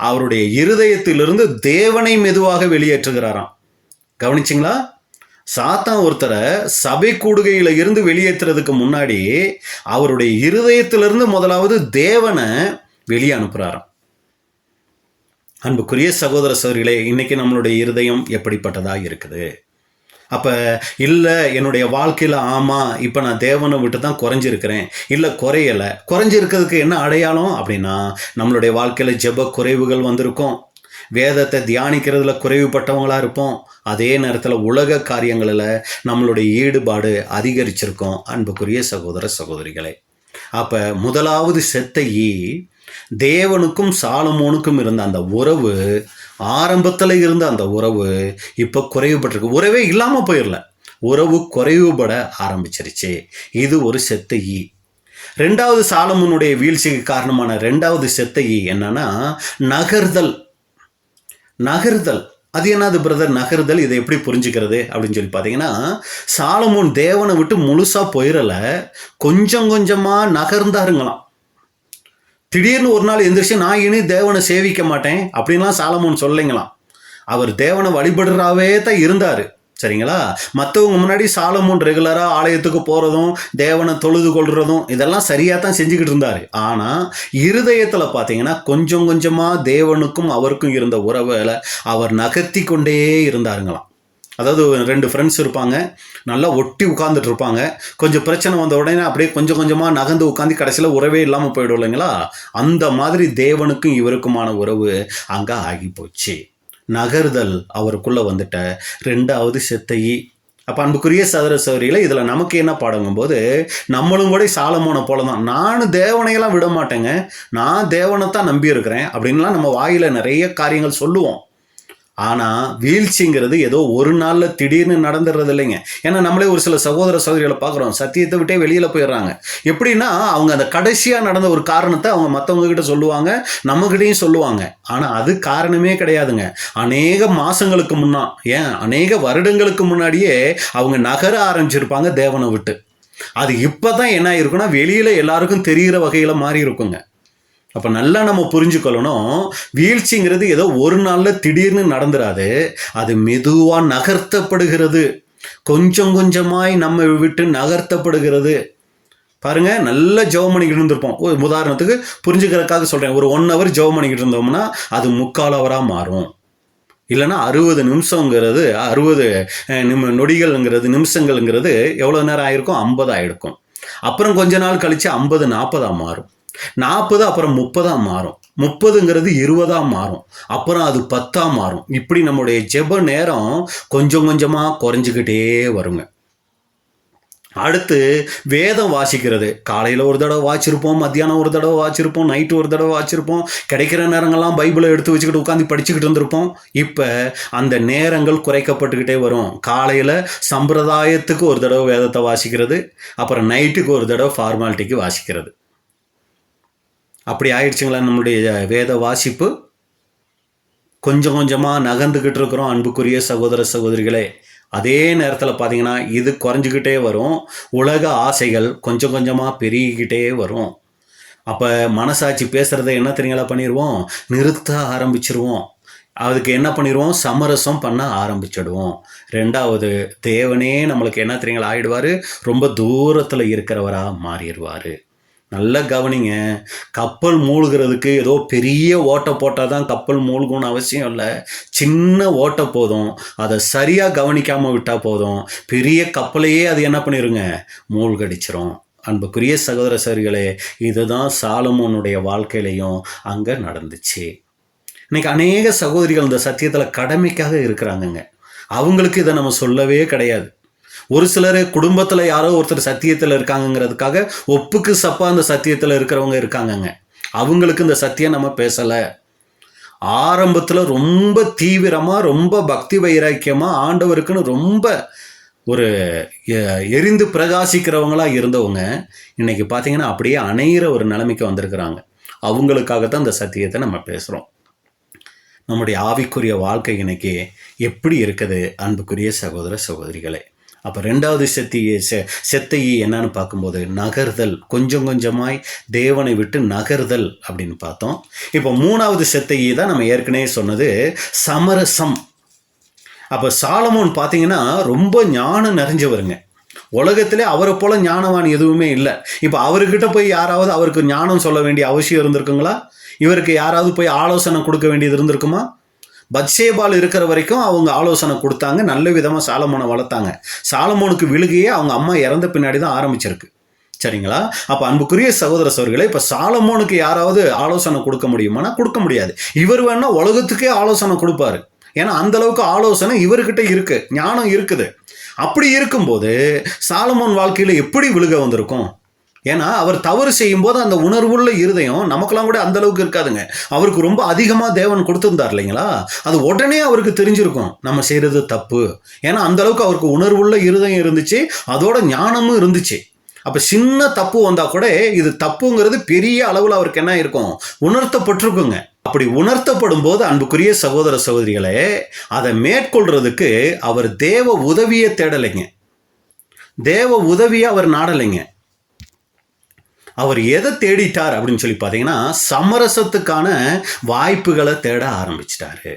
அவருடைய இருதயத்திலிருந்து தேவனை மெதுவாக வெளியேற்றுகிறாராம். கவனிச்சிங்களா? சாத்தான் ஒருத்தரை சபை கூடுகையில் இருந்து வெளியேற்றுறதுக்கு முன்னாடி அவருடைய இருதயத்திலிருந்து முதலாவது தேவனை வெளியே அனுப்புகிறாராம். அன்புக்குரிய சகோதர சகோதரிகளே, இன்னைக்கு நம்மளுடைய இருதயம் எப்படிப்பட்டதாக இருக்குது? அப்போ இல்லை என்னுடைய வாழ்க்கையில் ஆமாம் இப்போ நான் தேவனை விட்டு தான் குறைஞ்சிருக்கிறேன், இல்லை குறையலை. குறைஞ்சிருக்கிறதுக்கு என்ன அடையாளம் அப்படின்னா, நம்மளுடைய வாழ்க்கையில் ஜெப குறைவுகள் வந்திருக்கும், வேதத்தை தியானிக்கிறதுல குறைவுபட்டவங்களாக இருப்போம், அதே நேரத்தில் உலக காரியங்களில் நம்மளுடைய ஈடுபாடு அதிகரிச்சிருக்கும். அன்புக்குரிய சகோதர சகோதரிகளே, அப்போ முதலாவது செத்த ஈ தேவனுக்கும் சாலமோனுக்கும் இருந்த அந்த உறவு, ஆரம்பத்தில் இருந்த அந்த உறவு இப்போ குறைவுபட்டிருக்கு. உறவே இல்லாமல் போயிடல, உறவு குறைவுபட ஆரம்பிச்சிருச்சு. இது ஒரு செத்த ஈ. ரெண்டாவது சாலமோனுடைய வீழ்ச்சிக்கு காரணமான ரெண்டாவது செத்த ஈ என்னன்னா நகர்தல். நகர்தல் அது என்னது பிரதர் நகர்தல்? இதை எப்படி புரிஞ்சுக்கிறது அப்படின்னு சொல்லி பார்த்தீங்கன்னா, சாலமோன் தேவனை விட்டு முழுசாக போயிடலை, கொஞ்சம் கொஞ்சமாக நகர்ந்தாருங்களாம். திடீர்னு ஒரு நாள் எந்திரிச்சு நான் இனி தேவனை சேவிக்க மாட்டேன் அப்படின்லாம் சாலமோன் சொல்லைங்களாம். அவர் தேவனை வழிபடுறாவே தான் இருந்தார். சரிங்களா? மற்றவங்க முன்னாடி சாலமோன் ரெகுலராக ஆலயத்துக்கு போகிறதும் தேவனை தொழுது கொள்றதும் இதெல்லாம் சரியாக தான் செஞ்சுக்கிட்டு இருந்தார். ஆனால் இருதயத்தில் பார்த்தீங்கன்னா கொஞ்சம் கொஞ்சமாக தேவனுக்கும் அவருக்கும் இருந்த உறவில் அவர் நகர்த்தி கொண்டே இருந்தாருங்களாம். அதாவது 2 ஃப்ரெண்ட்ஸ் இருப்பாங்க, நல்லா ஒட்டி உட்காந்துட்டு இருப்பாங்க. கொஞ்சம் பிரச்சனை வந்த உடனே அப்படியே கொஞ்சம் கொஞ்சமாக நகர்ந்து உட்காந்து கடைசியில் உறவே இல்லாமல் போயிடும் இல்லைங்களா? அந்த மாதிரி தேவனுக்கும் இவருக்குமான உறவு அங்கே ஆகி போச்சு. நகர்தல் அவருக்குள்ளே வந்துட்ட ரெண்டாவது செத்தையி. அப்போ அன்புக்குரிய சகோதர சகோதரிகளை, இதில் நமக்கு என்ன பாடங்கும்போது, நம்மளும் கூட சாலமோனை போல தான், நானும் தேவனையெல்லாம் விட மாட்டேங்க, நான் தேவனை தான் நம்பி இருக்கிறேன் அப்படின்லாம் நம்ம வாயில் நிறைய காரியங்கள் சொல்லுவோம். ஆனால் வீழ்ச்சிங்கிறது ஏதோ ஒரு நாளில் திடீர்னு நடந்துடுறது இல்லைங்க. ஏன்னா நம்மளே ஒரு சில சகோதர சகோதரிகளை பார்க்குறோம், சத்தியத்தை விட்டே வெளியில் போயிடுறாங்க. எப்படின்னா அவங்க அந்த கடைசியாக நடந்த ஒரு காரணத்தை அவங்க மற்றவங்க கிட்ட சொல்லுவாங்க, நம்மகிட்டையும் சொல்லுவாங்க. ஆனால் அது காரணமே கிடையாதுங்க. அநேக மாதங்களுக்கு அநேக வருடங்களுக்கு முன்னாடியே அவங்க நகர ஆரம்பிச்சிருப்பாங்க தேவனை விட்டு. அது இப்போ தான் என்ன ஆயிருக்குன்னா வெளியில் எல்லாருக்கும் தெரிகிற வகையில் மாறி இருக்குங்க. அப்போ நல்லா நம்ம புரிஞ்சுக்கொள்ளணும், வீழ்ச்சிங்கிறது ஏதோ ஒரு நாளில் திடீர்னு நடந்துடாது, அது மெதுவாக நகர்த்தப்படுகிறது, கொஞ்சம் கொஞ்சமாய் நம்ம விட்டு நகர்த்தப்படுகிறது. பாருங்க, நல்ல ஜெபம் பண்ணிக்கிட்டு இருந்திருப்போம். உதாரணத்துக்கு புரிஞ்சுக்கிறதுக்காக சொல்கிறேன், ஒரு 1 hour ஜெபம் பண்ணிக்கிட்டு இருந்தோம்னா அது 3/4 hour மாறும். இல்லைன்னா 60 நிமிஷங்கிறது 60 நொடிகள்ங்கிறது நிமிஷங்கள்ங்கிறது எவ்வளோ நேரம் ஆயிருக்கும்? 50 ஆயிருக்கும். அப்புறம் கொஞ்ச நாள் கழித்து 50 40 மாறும். 40 அப்புறம் 30 மாறும். 30ங்கிறது 20 மாறும். அப்புறம் அது 10 மாறும். இப்படி நம்முடைய ஜெப நேரம் கொஞ்சம் கொஞ்சமாக குறைஞ்சிக்கிட்டே வருங்க. அடுத்து வேதம் வாசிக்கிறது. காலையில் ஒரு தடவை வாசிச்சிருப்போம், மத்தியானம் ஒரு தடவை வாசிச்சிருப்போம், நைட்டு ஒரு தடவை வாசிச்சிருப்போம், கிடைக்கிற நேரங்கள்லாம் பைபிளை எடுத்து வச்சுக்கிட்டு உட்காந்து படிச்சுக்கிட்டு இருந்திருப்போம். இப்போ அந்த நேரங்கள் குறைக்கப்பட்டுக்கிட்டே வரும். காலையில் சம்பிரதாயத்துக்கு ஒரு தடவை வேதத்தை வாசிக்கிறது, அப்புறம் நைட்டுக்கு ஒரு தடவை ஃபார்மாலிட்டிக்கு வாசிக்கிறது. அப்படி ஆயிடுச்சுங்களா நம்மளுடைய வேத வாசிப்பு? கொஞ்சம் கொஞ்சமாக நகர்ந்துக்கிட்டு இருக்கிறோம் அன்புக்குரிய சகோதர சகோதரிகளே. அதே நேரத்தில் பார்த்தீங்கன்னா இது குறைஞ்சிக்கிட்டே வரும். உலக ஆசைகள் கொஞ்சம் கொஞ்சமாக பெருகிக்கிட்டே வரும். அப்போ மனசாட்சி பேசுகிறத என்ன தெரியுங்களா பண்ணிடுவோம்? நிறுத்த ஆரம்பிச்சிருவோம். அதுக்கு என்ன பண்ணிடுவோம்? சமரசம் பண்ண ஆரம்பிச்சிடுவோம். ரெண்டாவது, தேவனே நம்மளுக்கு என்ன தெரியுங்களா ஆயிடுவார்? ரொம்ப தூரத்தில் இருக்கிறவராக மாறிடுவார். நல்லா கவனிங்க, கப்பல் மூழ்கிறதுக்கு ஏதோ பெரிய ஓட்டை போட்டால் தான் கப்பல் மூழ்கும்னு அவசியம் இல்லை. சின்ன ஓட்டை போதும், அதை சரியாக கவனிக்காமல் விட்டால் போதும், பெரிய கப்பலையே அது என்ன பண்ணிடுங்க? மூழ்கடிச்சிரும். அன்புக்குரிய சகோதர சகோதரிகளே, இதுதான் சாலமோனுடைய வாழ்க்கையிலையும் அங்கே நடந்துச்சு. இன்னைக்கு அநேக சகோதரிகள் இந்த சத்தியத்தில் கடமைக்காக இருக்கிறாங்கங்க. அவங்களுக்கு இதை நம்ம சொல்லவே கிடையாது. ஒரு சிலர் குடும்பத்தில் யாரோ ஒருத்தர் சத்தியத்தில் இருக்காங்கங்கிறதுக்காக ஒப்புக்கு சப்பா அந்த சத்தியத்தில் இருக்கிறவங்க இருக்காங்கங்க. அவங்களுக்கு இந்த சத்தியம் நம்ம பேசலை. ஆரம்பத்தில் ரொம்ப தீவிரமாக, ரொம்ப பக்தி வைராக்கியமாக, ஆண்டவருக்குன்னு ரொம்ப ஒரு எரிந்து பிரகாசிக்கிறவங்களா இருந்தவங்க இன்னைக்கு பார்த்தீங்கன்னா அப்படியே அணையிற ஒரு நிலைமைக்கு வந்திருக்கிறாங்க. அவங்களுக்காகத்தான் இந்த சத்தியத்தை நம்ம பேசுகிறோம். நம்முடைய ஆவிக்குரிய வாழ்க்கை இன்னைக்கு எப்படி இருக்குது அன்புக்குரிய சகோதர சகோதரிகளே? அப்போ ரெண்டாவது செத்தையை என்னன்னு பார்க்கும்போது நகர்தல், கொஞ்சம் கொஞ்சமாய் தேவனை விட்டு நகர்தல் அப்படின்னு பார்த்தோம். இப்போ மூணாவது செத்தையை தான் நம்ம ஏற்கனவே சொன்னது, சமரசம். அப்போ சாலமோன் பார்த்தீங்கன்னா ரொம்ப ஞானம் நிறைஞ்சவருங்க. உலகத்திலே அவரை போல ஞானவான் எதுவுமே இல்லை. இப்போ அவர்கிட்ட போய் யாராவது அவருக்கு ஞானம் சொல்ல வேண்டிய அவசியம் இருந்திருக்குங்களா? இவருக்கு யாராவது போய் ஆலோசனை கொடுக்க வேண்டியது இருந்திருக்குமா? பத்சேபால் இருக்கிற வரைக்கும் அவங்க ஆலோசனை கொடுத்தாங்க, நல்ல விதமாக சாலமோனை வளர்த்தாங்க. சாலமோனுக்கு விழுகையே அவங்க அம்மா இறந்த பின்னாடி தான் ஆரம்பிச்சிருக்கு. சரிங்களா? அப்போ அன்புக்குரிய சகோதர சகோதரிகளே, இப்போ சாலமோனுக்கு யாராவது ஆலோசனை கொடுக்க முடியுமானா கொடுக்க முடியாது. இவர் வேணா உலகத்துக்கே ஆலோசனை கொடுப்பாரு. ஏன்னா அந்த அளவுக்கு ஆலோசனை இவர்கிட்ட இருக்கு, ஞானம் இருக்குது. அப்படி இருக்கும்போது சாலமோன் வாழ்க்கையில் எப்படி விழுக வந்திருக்கும்? ஏன்னா அவர் தவறு செய்யும் போது அந்த உணர்வுள்ள இருதயம் நமக்கெல்லாம் கூட அந்த அளவுக்கு இருக்காதுங்க. அவருக்கு ரொம்ப அதிகமாக தேவன் கொடுத்துருந்தார் இல்லைங்களா? அது உடனே அவருக்கு தெரிஞ்சிருக்கும் நம்ம செய்யறது தப்பு. ஏன்னா அந்த அளவுக்கு அவருக்கு உணர்வுள்ள இருதயம் இருந்துச்சு, அதோட ஞானமும் இருந்துச்சு. அப்ப சின்ன தப்பு வந்தா கூட இது தப்புங்கிறது பெரிய அளவில் அவருக்கு என்ன இருக்கும், உணர்த்தப்பட்டிருக்குங்க. அப்படி உணர்த்தப்படும் போது அன்புக்குரிய சகோதர சகோதரிகளே, அதை மேற்கொள்றதுக்கு அவர் தேவ உதவியை தேடலைங்க, தேவ உதவியை அவர் நாடலைங்க. அவர் எதை தேடிட்டார் அப்படின்னு சொல்லி பார்த்தீங்கன்னா, சமரசத்துக்கான வாய்ப்புகளை தேட ஆரம்பிச்சிட்டாரு.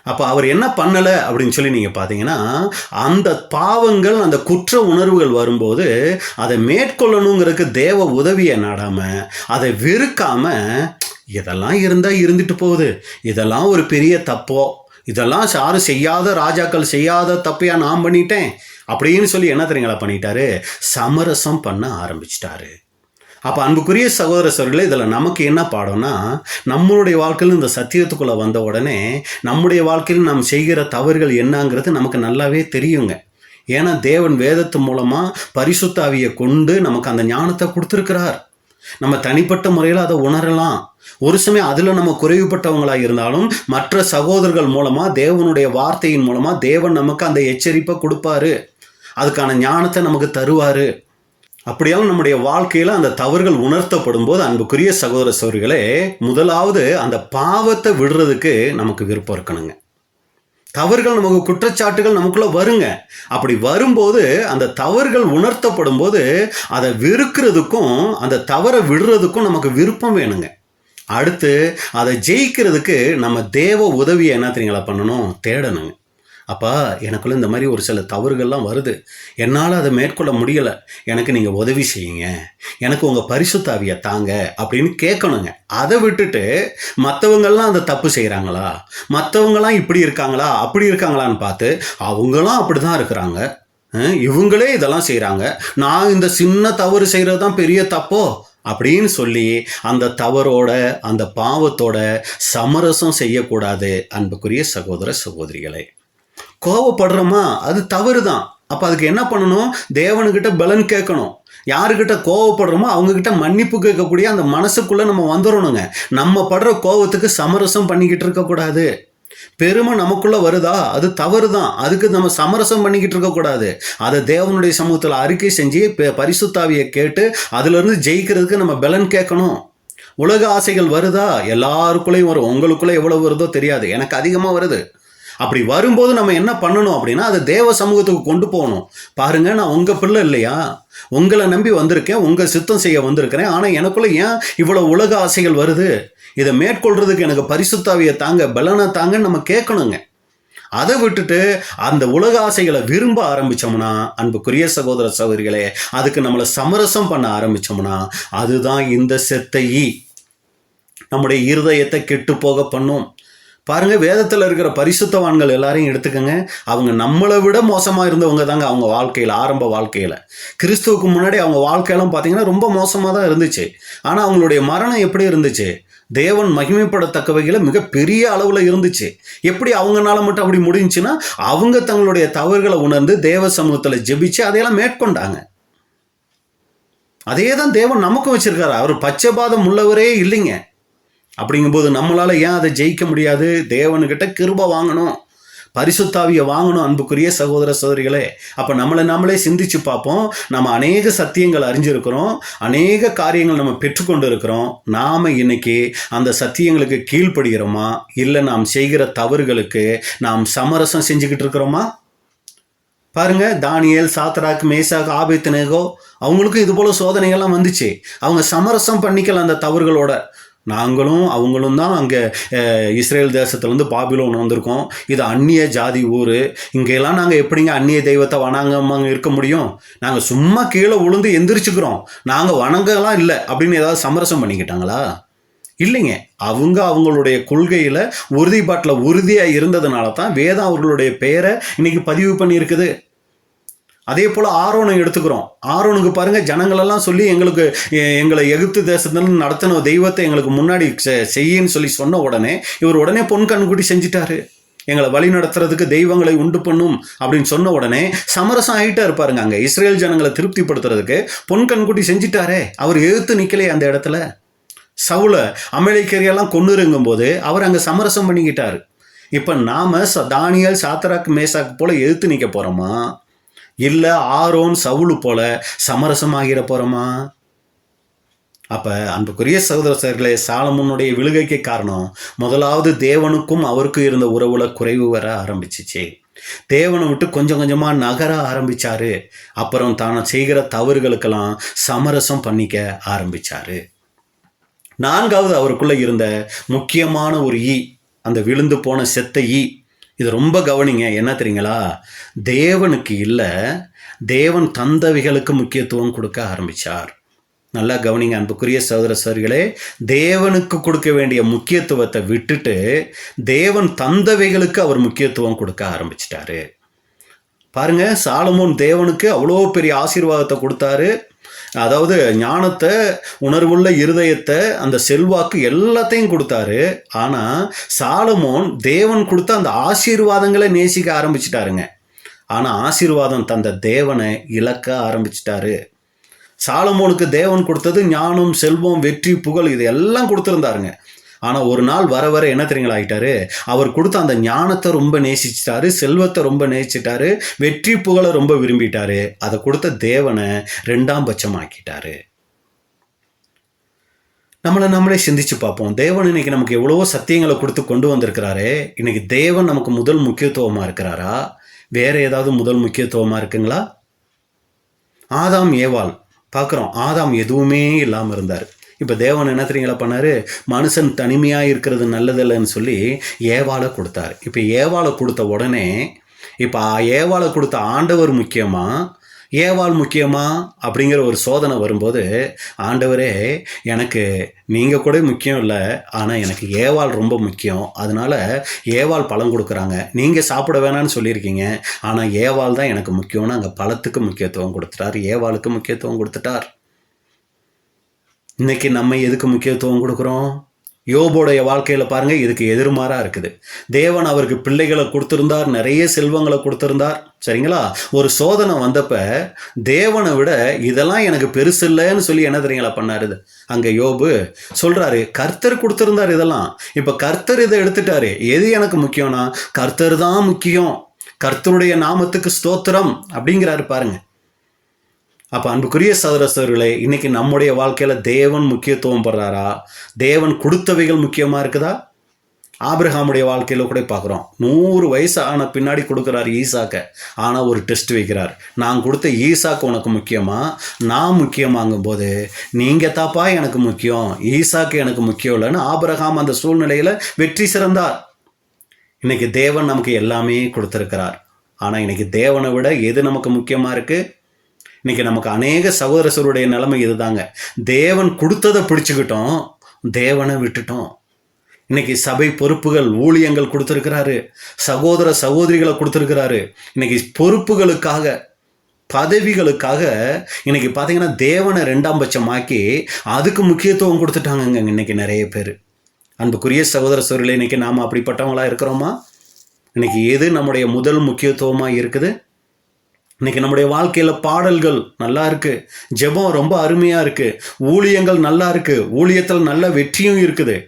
அப்போ அவர் என்ன பண்ணலை அப்படின்னு சொல்லி நீங்கள் பார்த்தீங்கன்னா, அந்த பாவங்கள், அந்த குற்ற உணர்வுகள் வரும்போது அதை மேற்கொள்ளணுங்கிறதுக்கு தேவ உதவியை நாடாமல், அதை வெறுக்காமல், இதெல்லாம் இருந்தால் இருந்துட்டு போகுது, இதெல்லாம் ஒரு பெரிய தப்போ, இதெல்லாம் யாரும் செய்யாத, ராஜாக்கள் செய்யாத தப்பையா நான் பண்ணிட்டேன் அப்படின்னு சொல்லி என்ன தெரியுங்களா பண்ணிட்டாரு, சமரசம் பண்ண ஆரம்பிச்சிட்டாரு. அப்போ அன்புக்குரிய சகோதர சகோதரிகளே, இதில் நமக்கு என்ன பாடம்னா, நம்மளுடைய வாழ்க்கையில் இந்த சத்தியத்துக்குள்ளே வந்த உடனே நம்முடைய வாழ்க்கையில் நாம் செய்கிற தவறுகள் என்னங்கிறது நமக்கு நல்லாவே தெரியுங்க. ஏன்னா தேவன் வேதத்து மூலமாக பரிசுத்த ஆவியை கொண்டு நமக்கு அந்த ஞானத்தை கொடுத்துருக்கிறார். நம்ம தனிப்பட்ட முறையில் அதை உணரலாம். ஒரு சமயம் அதில் நம்ம குறைவுபட்டவங்களாக இருந்தாலும் மற்ற சகோதரர்கள் மூலமாக, தேவனுடைய வார்த்தையின் மூலமாக தேவன் நமக்கு அந்த எச்சரிப்பை கொடுப்பாரு, அதுக்கான ஞானத்தை நமக்கு தருவார். அப்படியாலும் நம்முடைய வாழ்க்கையில் அந்த தவறுகள் உணர்த்தப்படும் போது அன்புக்குரிய சகோதர சகோதரிகளே, முதலாவது அந்த பாவத்தை விடுறதுக்கு நமக்கு விருப்பம் இருக்கணுங்க. தவறுகள், நமக்கு குற்றச்சாட்டுகள் நமக்குள்ள வருங்க. அப்படி வரும்போது அந்த தவறுகள் உணர்த்தப்படும் போது அதை வெறுக்கிறதுக்கும் அந்த தவறை விடுறதுக்கும் நமக்கு விருப்பம் வேணுங்க. அடுத்து அதை ஜெயிக்கிறதுக்கு நம்ம தேவ உதவியை என்ன தெரியுங்களா பண்ணணும், தேடணுங்க. அப்பா, எனக்குள்ள இந்த மாதிரி ஒரு சில தவறுகள்லாம் வருது, என்னால் அதை மேற்கொள்ள முடியலை, எனக்கு நீங்கள் உதவி செய்யுங்க, எனக்கு உங்கள் பரிசுத்த ஆவியை தாங்க அப்படின்னு கேட்கணுங்க. அதை விட்டுட்டு மற்றவங்கள்லாம் அந்த தப்பு செய்கிறாங்களா, மற்றவங்களாம் இப்படி இருக்காங்களா அப்படி இருக்காங்களான்னு பார்த்து அவங்களாம் அப்படி தான் இருக்கிறாங்க, இவங்களே இதெல்லாம் செய்கிறாங்க, நான் இந்த சின்ன தவறு செய்கிறது தான் பெரிய தப்போ அப்படின்னு சொல்லி அந்த தவறோட, அந்த பாவத்தோட சமரசம் செய்யக்கூடாது. அன்புக்குரிய சகோதர சகோதரிகளே, கோவப்படுறோமா, அது தவறு தான். அப்போ அதுக்கு என்ன பண்ணணும், தேவனுக்கிட்ட பலன் கேட்கணும். யாருக்கிட்ட கோவப்படுறோமோ அவங்கக்கிட்ட மன்னிப்பு கேட்கக்கூடிய அந்த மனசுக்குள்ளே நம்ம வந்துடணுங்க. நம்ம படுற கோவத்துக்கு சமரசம் பண்ணிக்கிட்டு இருக்கக்கூடாது. பெருமை நமக்குள்ளே வருதா, அது தவறு தான், அதுக்கு நம்ம சமரசம் பண்ணிக்கிட்டு இருக்கக்கூடாது. அதை தேவனுடைய சமூகத்தில் அறிக்கை செஞ்சு பரிசுத்த ஆவியை கேட்டு அதிலிருந்து ஜெயிக்கிறதுக்கு நம்ம பலன் கேட்கணும். உலக ஆசைகள் வருதா, எல்லாருக்குள்ளேயும் வரும். உங்களுக்குள்ளே எவ்வளோ வருதோ தெரியாது, எனக்கு அதிகமாக வருது. அப்படி வரும்போது நம்ம என்ன பண்ணணும் அப்படின்னா, அதை தேவ சமூகத்துக்கு கொண்டு போகணும். பாருங்க, நான் உங்கள் பிள்ளை இல்லையா, உங்களை நம்பி வந்திருக்கேன், உங்கள் சித்தம் செய்ய வந்திருக்கிறேன், ஆனால் எனக்குள்ள ஏன் இவ்வளோ உலக ஆசைகள் வருது, இதை மேற்கொள்றதுக்கு எனக்கு பரிசுத்த ஆவியை தாங்க, பலனை தாங்கன்னு நம்ம கேட்கணுங்க. அதை விட்டுட்டு அந்த உலக ஆசைகளை விரும்ப ஆரம்பித்தோம்னா, அன்புக்குரிய சகோதர சகோதரிகளே, அதுக்கு நம்மளை சமரசம் பண்ண ஆரம்பித்தோம்னா, அதுதான் இந்த செத்தையை நம்முடைய இருதயத்தை கெட்டு போக பண்ணும். பாருங்க, வேதத்தில் இருக்கிற பரிசுத்தவான்கள் எல்லாரையும் எடுத்துக்கோங்க, அவங்க நம்மளை விட மோசமாக இருந்தவங்க தாங்க. அவங்க வாழ்க்கையில், ஆரம்ப வாழ்க்கையில், கிறிஸ்துவுக்கு முன்னாடி அவங்க வாழ்க்கையெல்லாம் பார்த்தீங்கன்னா ரொம்ப மோசமாக தான் இருந்துச்சு. ஆனால் அவங்களுடைய மரணம் எப்படி இருந்துச்சு, தேவன் மகிமைப்படத்தக்க வகையில் மிக பெரிய அளவில் இருந்துச்சு. எப்படி அவங்கனால மட்டும் அப்படி முடிஞ்சுன்னா, அவங்க தங்களுடைய தவறுகளை உணர்ந்து தேவ சமூகத்தில் ஜெபிச்சு அதையெல்லாம் மேற்கொண்டாங்க. அதே தான் தேவன் நமக்கும் வச்சிருக்காரு. அவர் பச்சைபாதம் உள்ளவரே இல்லைங்க. அப்படிங்கும்போது நம்மளால ஏன் அதை ஜெயிக்க முடியாது? தேவனுக்கிட்ட கிருபை வாங்கணும், பரிசுத்தாவியை வாங்கணும். அன்புக்குரிய சகோதர சகோதரிகளே, அப்போ நம்மளே சிந்திச்சு பார்ப்போம். நம்ம அநேக சத்தியங்கள் அறிஞ்சிருக்கிறோம், அநேக காரியங்கள் நம்ம பெற்றுக்கொண்டு இருக்கிறோம். நாம் இன்னைக்கு அந்த சத்தியங்களுக்கு கீழ்ப்படுகிறோமா, இல்லை நாம் செய்கிற தவறுகளுக்கு நாம் சமரசம் செஞ்சுக்கிட்டு இருக்கிறோமா? பாருங்க, தானியேல், சாத்ராக், மேசாக், ஆபேத்நேகோ அவங்களுக்கும் இது போல சோதனைகள்லாம் வந்துச்சு. அவங்க சமரசம் பண்ணிக்கல அந்த தவறுகளோட. நாங்களும் அவங்களும் தான் அங்கே இஸ்ரேல் தேசத்துலேருந்து பாபிலோன் வந்திருக்கோம். இது அந்நிய ஜாதி ஊர். இங்கெல்லாம் நாங்கள் எப்படிங்க அந்நிய தெய்வத்தை வணங்காம இருக்க முடியும்? நாங்கள் சும்மா கீழே விழுந்து எந்திரிச்சுக்கிறோம், நாங்கள் வணங்கலாம் இல்லை அப்படின்னு ஏதாவது சமரசம் பண்ணிக்கிட்டாங்களா? இல்லைங்க. அவங்களுடைய கொள்கையில் உறுதிப்பாட்டில் உறுதியாக இருந்ததுனால தான் வேதம் அவர்களுடைய பெயரை இன்னைக்கு பதிவு பண்ணியிருக்குது. அதே போல் ஆரோனை எடுத்துக்கிறோம். ஆரோனுக்கு பாருங்கள், ஜனங்களெல்லாம் சொல்லி எங்களை எகிப்து தேசத்துல நடத்தின தெய்வத்தை எங்களுக்கு முன்னாடி செய்யின்னு சொல்லி சொன்ன உடனே இவர் உடனே பொன் கண்குட்டி செஞ்சிட்டாரு. எங்களை வழி நடத்துறதுக்கு தெய்வங்களை உண்டு பண்ணும் அப்படின்னு சொன்ன உடனே சமரசம் ஆகிட்டா இருப்பாருங்க. அங்கே இஸ்ரேல் ஜனங்களை திருப்திப்படுத்துறதுக்கு பொன் கண்குட்டி செஞ்சிட்டாரே. அவர் எதிர்த்து நிற்கலையே அந்த இடத்துல. சவுல அமலேக்கியரெல்லாம் கொன்னுருங்கும் போது அவர் அங்கே சமரசம் பண்ணிக்கிட்டாரு. இப்போ நாம தானியேல், சாத்ராக், மேசாக் போல எதிர்த்து நிற்க போகிறோமா, இல்லை ஆரோன், சவுலு போல சமரசமாகிட போகிறோமா? அப்போ அன்புக்குரிய சகோதர சகோதரிகளே, சாலமோனுடைய விழுகைக்கு காரணம் முதலாவது தேவனுக்கும் அவருக்கும் இருந்த உறவுல குறைவு வர ஆரம்பிச்சிச்சு. தேவனை விட்டு கொஞ்சம் கொஞ்சமாக நகர ஆரம்பிச்சாரு. அப்புறம் தானே செய்கிற தவறுகளுக்கெல்லாம் சமரசம் பண்ணிக்க ஆரம்பிச்சாரு. நான்காவது அவருக்குள்ள இருந்த முக்கியமான ஒரு அந்த விழுந்து போன செத்த இது ரொம்ப கவனிங்க. என்ன தெரியுங்களா? தேவனுக்கு இல்லை, தேவன் தந்தவைகளுக்கு முக்கியத்துவம் கொடுக்க ஆரம்பித்தார். நல்லா கவனிங்க அன்புக்குரிய சகோதர சகோதரிகளே, தேவனுக்கு கொடுக்க வேண்டிய முக்கியத்துவத்தை விட்டுட்டு தேவன் தந்தவைகளுக்கு அவர் முக்கியத்துவம் கொடுக்க ஆரம்பிச்சிட்டாரு. பாருங்க, சாலமோன் தேவனுக்கு அவ்வளோ பெரிய ஆசீர்வாதத்தை கொடுத்தாரு. அதாவது ஞானத்தை, உணர்வுள்ள இருதயத்தை, அந்த செல்வாக்கு எல்லாத்தையும் கொடுத்தாரு. ஆனால் சாலமோன் தேவன் கொடுத்த அந்த ஆசீர்வாதங்களை நேசிக்க ஆரம்பிச்சிட்டாருங்க. ஆனால் ஆசீர்வாதம் தந்த தேவனை இழக்க ஆரம்பிச்சிட்டாரு. சாலமோனுக்கு தேவன் கொடுத்தது ஞானம், செல்வம், வெற்றி, புகழ் இது எல்லாம் கொடுத்துருந்தாருங்க. ஆனால் ஒரு நாள் வர வர என்ன தெரியுங்களா ஆகிட்டாரு? அவர் கொடுத்த அந்த ஞானத்தை ரொம்ப நேசிச்சிட்டாரு, செல்வத்தை ரொம்ப நேசிச்சிட்டாரு, வெற்றி புகழை ரொம்ப விரும்பிட்டாரு. அதை கொடுத்த தேவனை 2ஆம் பட்சமாக்கிட்டாரு. நம்மளே சிந்திச்சு பார்ப்போம். தேவன் இன்னைக்கு நமக்கு எவ்வளவோ சத்தியங்களை கொடுத்து கொண்டு வந்திருக்கிறாரு. இன்னைக்கு தேவன் நமக்கு முதல் முக்கியத்துவமாக இருக்கிறாரா, வேற ஏதாவது முதல் முக்கியத்துவமாக இருக்குங்களா? ஆதாம் ஏவாள் பார்க்குறோம். ஆதாம் எதுவுமே இல்லாமல் இருந்தார். இப்போ தேவன் என்ன தெரியுங்களா பண்ணார்? மனுஷன் தனிமையாக இருக்கிறது நல்லதில்லைன்னு சொல்லி ஏவாளை கொடுத்தார். இப்போ ஏவாளை கொடுத்த உடனே இப்போ ஏவாளை கொடுத்த ஆண்டவர் முக்கியமா, ஏவாள் முக்கியமா அப்படிங்கிற ஒரு சோதனை வரும்போது, ஆண்டவரே எனக்கு நீங்கள் கூட முக்கியம் இல்லை, ஆனால் எனக்கு ஏவாள் ரொம்ப முக்கியம், அதனால் ஏவாள் பழம் கொடுக்குறாங்க, நீங்கள் சாப்பிட வேணான்னு சொல்லியிருக்கீங்க, ஆனால் ஏவாள் தான் எனக்கு முக்கியம்னு அங்கே பழத்துக்கு முக்கியத்துவம் கொடுத்துட்டார், ஏவாளுக்கு முக்கியத்துவம் கொடுத்துட்டார். இன்னைக்கு நம்ம எதுக்கு முக்கியத்துவம் கொடுக்குறோம்? யோபோடைய வாழ்க்கையில் பாருங்கள், இதுக்கு எதிர்மாறாக இருக்குது. தேவன் அவருக்கு பிள்ளைகளை கொடுத்துருந்தார், நிறைய செல்வங்களை கொடுத்துருந்தார், சரிங்களா? ஒரு சோதனை வந்தப்ப தேவனை விட இதெல்லாம் எனக்கு பெருசு இல்லைன்னு சொல்லி என்ன தெரியுங்களா பண்ணாரு? அங்கே யோபு சொல்கிறாரு, கர்த்தர் கொடுத்துருந்தார் இதெல்லாம், இப்போ கர்த்தர் இதை எடுத்துட்டாரு, எது எனக்கு முக்கியம்னா கர்த்தர் தான் முக்கியம், கர்த்தருடைய நாமத்துக்கு ஸ்தோத்திரம் அப்படிங்கிறாரு பாருங்க. அப்போ அன்புக்குரிய சகோதரர்களே, இன்னைக்கு நம்முடைய வாழ்க்கையில் தேவன் முக்கியத்துவம் படுறாரா, தேவன் கொடுத்தவைகள் முக்கியமாக இருக்குதா? ஆபிரகாமுடைய வாழ்க்கையில் கூட பார்க்குறோம். 100 வயசு ஆன பின்னாடி கொடுக்குறாரு ஈசாக்கை. ஆனால் ஒரு டெஸ்ட் வைக்கிறார், நான் கொடுத்த ஈசாக்கு உனக்கு முக்கியமா, நான் முக்கியமாகும் போது நீங்கள் தாப்பா எனக்கு முக்கியம், ஈசாக்கு எனக்கு முக்கியம் இல்லைன்னு ஆபிரகாம் அந்த சூழ்நிலையில் வெற்றி சிறந்தார். இன்னைக்கு தேவன் நமக்கு எல்லாமே கொடுத்துருக்கிறார். ஆனால் இன்னைக்கு தேவனை விட எது நமக்கு முக்கியமாக இருக்குது? இன்னைக்கு நமக்கு அநேக சகோதரர்களுடைய நிலைமை இதுதாங்க. தேவன் கொடுத்ததை பிடிச்சுக்கிட்டோம், தேவனை விட்டுட்டோம். இன்னைக்கு சபை பொறுப்புகள், ஊழியங்கள் கொடுத்துருக்கிறாரு, சகோதர சகோதரிகளை கொடுத்துருக்கிறாரு. இன்னைக்கு பொறுப்புகளுக்காக, பதவிகளுக்காக இன்னைக்கு பார்த்தீங்கன்னா தேவனை 2ஆம் பட்சமாக்கி அதுக்கு முக்கியத்துவம் கொடுத்துட்டாங்க இன்னைக்கு நிறைய பேர். அன்புக்குரிய சகோதர சகோதரிகளே, இன்னைக்கு நாம் அப்படிப்பட்டவங்களா இருக்கிறோமா? இன்னைக்கு எது நம்முடைய முதல் முக்கியத்துவமாக இருக்குது? இன்னைக்கு நம்முடைய வாழ்க்கையில் பாடல்கள் நல்லா இருக்கு, ஜெபம் ரொம்ப அருமையாக இருக்கு, ஊழியங்கள் நல்லா இருக்கு, ஊழியத்தில் நல்ல வெற்றியும் இருக்குது.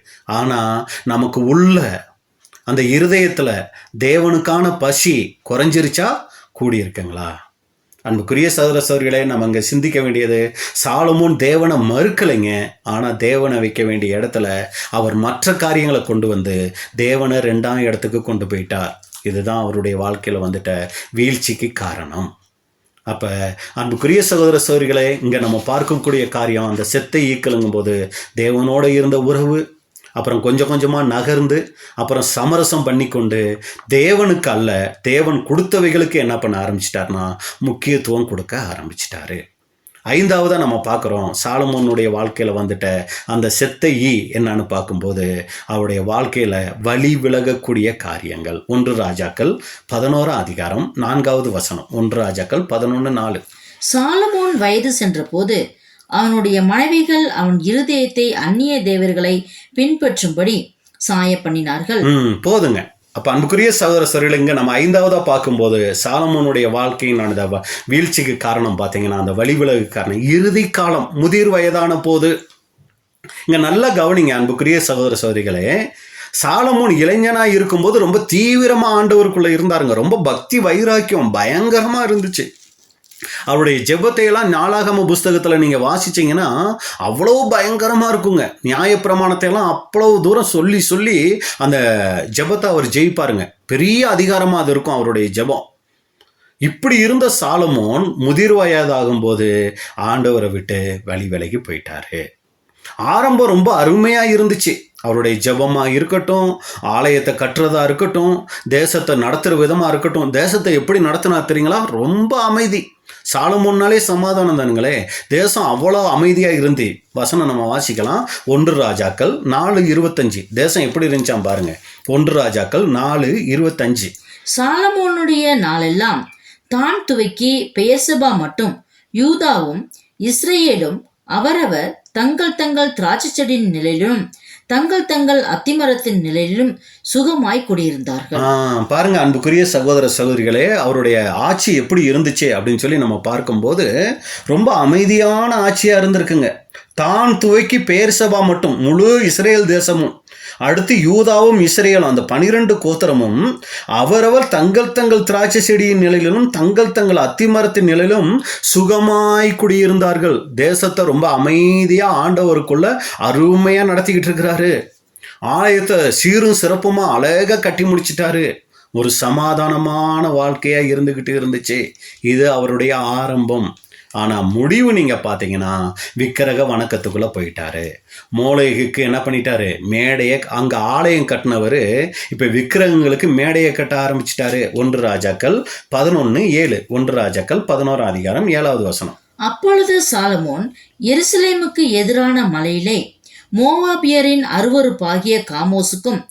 ஆனால் நமக்கு உள்ள அந்த இருதயத்தில் தேவனுக்கான பசி குறைஞ்சிருச்சா கூடியிருக்குங்களா? அன்புக்குரிய சகோதர சகோதரிகளே, நம்ம அங்கே சிந்திக்க வேண்டியது, சாலமோன் தேவனை மறுக்கலைங்க. ஆனால் தேவனை வைக்க வேண்டிய இடத்துல அவர் மற்ற காரியங்களை கொண்டு வந்து தேவனை 2ஆம் இடத்துக்கு கொண்டு போயிட்டார். இதுதான் அவருடைய வாழ்க்கையில் வந்துட்ட வீழ்ச்சிக்கு காரணம். அப்போ அன்புக்குரிய சகோதர சகோதரிகளே, இங்கே நம்ம பார்க்கக்கூடிய காரியம், அந்த செத்தை ஈக்கலுங்கும் போது தேவனோடு இருந்த உறவு அப்புறம் கொஞ்சம் கொஞ்சமாக நகர்ந்து அப்புறம் சமரசம் பண்ணி கொண்டு தேவனுக்கு அல்ல, தேவன் கொடுத்தவைகளுக்கு என்ன பண்ண ஆரம்பிச்சிட்டார்னா முக்கியத்துவம் கொடுக்க ஆரம்பிச்சிட்டாரு. 5ஆவதாக நம்ம பார்க்குறோம், சாலமோனுடைய வாழ்க்கையில் வந்துட்ட அந்த செத்த ஈ என்னன்னு பார்க்கும்போது அவருடைய வாழ்க்கையில் வழி விலகக்கூடிய காரியங்கள். 1 ராஜாக்கள் 11ஆம் அதிகாரம் 4வது வசனம். 1 ராஜாக்கள் 11:4. சாலமோன் வயது சென்றபோது அவனுடைய மனைவிகள் அவன் இருதயத்தை அந்நிய தேவர்களை பின்பற்றும்படி சாய பண்ணினார்கள். போதுங்க. அப்போ அன்புக்குரிய சகோதர சகோதரிகளுங்க, நம்ம 5ஆவதாக பார்க்கும்போது சாலமோனுடைய வாழ்க்கையின் அந்த வீழ்ச்சிக்கு காரணம் பார்த்தீங்கன்னா அந்த வழிவிலகு காரணம் இறுதி காலம், முதிர் வயதான போது. இங்கே நல்லா கவனிங்க அன்புக்குரிய சகோதர சகோதரிகளே, சாலமோன் இளைஞனாக இருக்கும்போது ரொம்ப தீவிரமாக ஆண்டவருக்குள்ளே இருந்தாருங்க. ரொம்ப பக்தி வைராக்கியம் பயங்கரமாக இருந்துச்சு. அவருடைய ஜெபத்தையெல்லாம் நாளாகம புஸ்தகத்தில் நீங்கள் வாசிச்சிங்கன்னா அவ்வளோ பயங்கரமாக இருக்குங்க. நியாயப்பிரமாணத்தையெல்லாம் அவ்வளோ தூரம் சொல்லி சொல்லி அந்த ஜெபத்தை அவர் ஜெயிப்பாருங்க. பெரிய அதிகாரமாக அது இருக்கும் அவருடைய ஜெபம். இப்படி இருந்த சாலமோன் முதிர் வயதாகும்போது ஆண்டவரை விட்டு விலகி போயிட்டாரு. ஆரம்பம் ரொம்ப அருமையாக இருந்துச்சு. அவருடைய ஜெபமாக இருக்கட்டும், ஆலயத்தை கட்டுறதா இருக்கட்டும், தேசத்தை நடத்துகிற விதமாக இருக்கட்டும். தேசத்தை எப்படி நடத்தினா தெரியுங்களா? ரொம்ப அமைதி. சாலமோன்னாலே சமாதானம் தானுங்களே. தேசம் அவ்வளோ அமைதியாக இருந்து, வசனம் நம்ம வாசிக்கலாம். 1 ராஜாக்கள் 4:25. தேசம் எப்படி இருந்துச்சான் பாருங்க. 1 ராஜாக்கள் 4:25. சாலமோனுடைய நாளெல்லாம் தான் துவக்கி பெயர்செபா மட்டும் யூதாவும் இஸ்ரேலும் அவரவர் தங்கள் தங்கள் திராட்சை செடியின் நிலையிலும் தங்கள் தங்கள் அத்திமரத்தின் நிலையிலும் சுகமாய் குடியிருந்தார்கள். பாருங்க அன்புக்குரிய சகோதர சகோதரிகளே, அவருடைய ஆட்சி எப்படி இருந்துச்சு அப்படின்னு சொல்லி நம்ம பார்க்கும்போது ரொம்ப அமைதியான ஆட்சியா இருந்திருக்குங்க. தான் துவக்கி பெயர்செபா மட்டும் முழு இஸ்ரேல் தேசமும், அடுத்து யூதாவும் இஸ்ரேலும், அந்த 12 கோத்திரமும் அவரவர் தங்கள் தங்கள் திராட்சை செடியின் நிலையிலும் தங்கள் தங்கள் அத்திமரத்தின் நிலையிலும் சுகமாய் குடியிருந்தார்கள். தேசத்தை ரொம்ப அமைதியா ஆண்டவருக்குள்ள அருமையா நடத்திக்கிட்டு இருக்கிறாரு. ஆலயத்தை சீரும் சிறப்புமா அழகா கட்டி முடிச்சிட்டாரு. ஒரு சமாதானமான வாழ்க்கையா இருந்துகிட்டு இருந்துச்சு. இது அவருடைய ஆரம்பம். ஆனால் முடிவு நீங்கள் பார்த்தீங்கன்னா விக்கிரக வணக்கத்துக்குள்ளே போயிட்டாரு. மோளேகுக்கு என்ன பண்ணிட்டாரு? மேடையை, அங்கே ஆலயம் கட்டினவர் இப்போ விக்கிரகங்களுக்கு மேடையை கட்ட ஆரம்பிச்சிட்டாரு. 1 ராஜாக்கள் 11:7. 1 ராஜாக்கள் 11ஆம் அதிகாரம் 7வது வசனம். அப்பொழுது சாலமோன் எருசலேமுக்கு எதிரான மலையிலே மோவாபியரின் அருவருப்பாகிய காமோசுக்கும்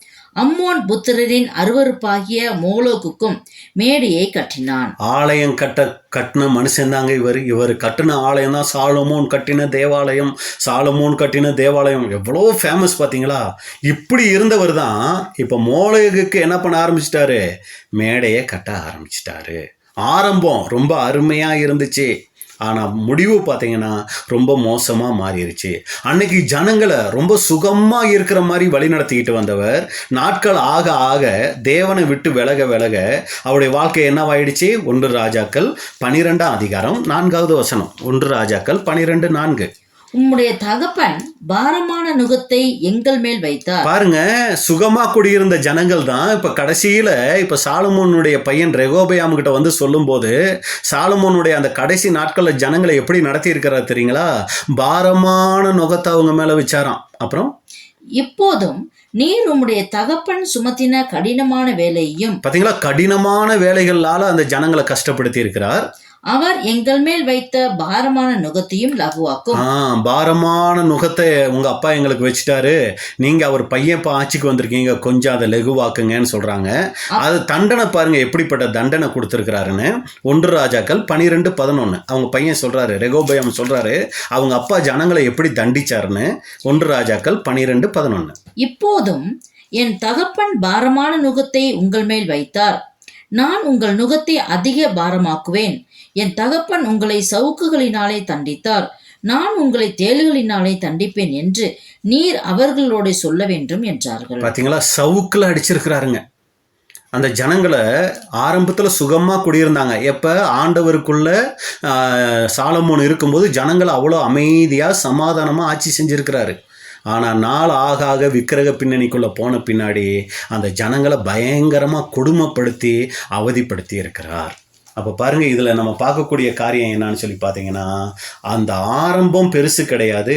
அம்மோன் புத்திரரின் அருவருப்பாகிய மோலோக்குக்கும் மேடையை கட்டினான். ஆலயம் கட்டின மனுஷன் தாங்க இவர் கட்டின ஆலயம் தான் சாலமோன் கட்டின தேவாலயம். சாலமோன் கட்டின தேவாலயம் எவ்வளோ ஃபேமஸ் பார்த்தீங்களா? இப்படி இருந்தவர் தான் இப்போ மோளேகுக்கு என்ன பண்ண ஆரம்பிச்சிட்டாரு? மேடையை கட்ட ஆரம்பிச்சிட்டாரு. ஆரம்பம் ரொம்ப அருமையாக இருந்துச்சு. ஆனால் முடிவு பார்த்தீங்கன்னா ரொம்ப மோசமாக மாறிடுச்சு. அன்னைக்கு ஜனங்களை ரொம்ப சுகமாக இருக்கிற மாதிரி வழி நடத்திக்கிட்டு வந்தவர் நாட்கள் ஆக ஆக தேவனை விட்டு விலக விலக அவருடைய வாழ்க்கை என்னவாயிடுச்சு? 1 ராஜாக்கள் 12ஆம் அதிகாரம் 4வது வசனம். 1 ராஜாக்கள் 12:4. உம்முடைய தகப்பன் பாரமான நுகத்தை எங்கள் மேல் வைத்தார். பாருங்க, சுகமா குடியிருந்த ஜனங்கள் தான் இப்ப கடைசியில இப்ப சாலமோனுடைய பையன் ரெகோபெயாம் கிட்ட வந்து சொல்லும் போது சாலமோனுடைய அந்த கடைசி நாட்கள்ல ஜனங்களை எப்படி நடத்தி இருக்கிறார் தெரியுங்களா? பாரமான நுகத்தை அவங்க மேல வச்சாராம். அப்புறம் இப்போதும் நீர் உம்முடைய தகப்பன் சுமத்தின கடினமான வேலையையும், பாத்தீங்களா, கடினமான வேலைகளால அந்த ஜனங்களை கஷ்டப்படுத்தி இருக்கிறார். அவர் எங்கள் மேல் வைத்த பாரமான நுகத்தையும் லகுவாக்கும். பாரமான நுகத்தை உங்க அப்பா எங்களுக்கு வச்சுட்டாரு, நீங்க அவர் பையன் இப்ப ஆட்சிக்கு வந்திருக்கீங்க, கொஞ்சம் அதை லகுவாக்குங்கன்னு சொல்றாங்க. அது தண்டனை பாருங்க, எப்படிப்பட்ட தண்டனை கொடுத்துருக்கிறாருன்னு. 1 ராஜாக்கள் 12:11 அவங்க பையன் சொல்றாரு, ரெகோபயம் சொல்றாரு அவங்க அப்பா ஜனங்களை எப்படி தண்டிச்சாருன்னு. 1 ராஜாக்கள் 12:11. இப்போதும் என் தகப்பன் பாரமான நுகத்தை உங்கள் மேல் வைத்தார், நான் உங்கள் நுகத்தை அதிக பாரமாக்குவேன். என் தகப்பன் உங்களை சவுக்குகளினாலே தண்டித்தார், நான் உங்களை தேள்களினாலே தண்டிப்பேன் என்று நீர் அவர்களோடு சொல்ல வேண்டும் என்றார்கள். பாத்தீங்களா, சவுக்குல அடிச்சிருக்கிறாருங்க. அந்த ஜனங்களை ஆரம்பத்தில் சுகமாக குடியிருந்தாங்க. எப்போ ஆண்டவருக்குள்ள சாலமோன் இருக்கும்போது ஜனங்களை அவ்வளோ அமைதியாக சமாதானமாக ஆட்சி செஞ்சுருக்கிறாரு. ஆனால் நாள் ஆக ஆக விக்கிரக பின்னணிக்குள்ளே போன பின்னாடி அந்த ஜனங்களை பயங்கரமாக கொடுமைப்படுத்தி அவதிப்படுத்தி இருக்கிறார். அப்போ பாருங்கள், இதில் நம்ம பார்க்கக்கூடிய காரியம் என்னன்னு சொல்லி பார்த்தீங்கன்னா, அந்த ஆரம்பம் பெருசு கிடையாது,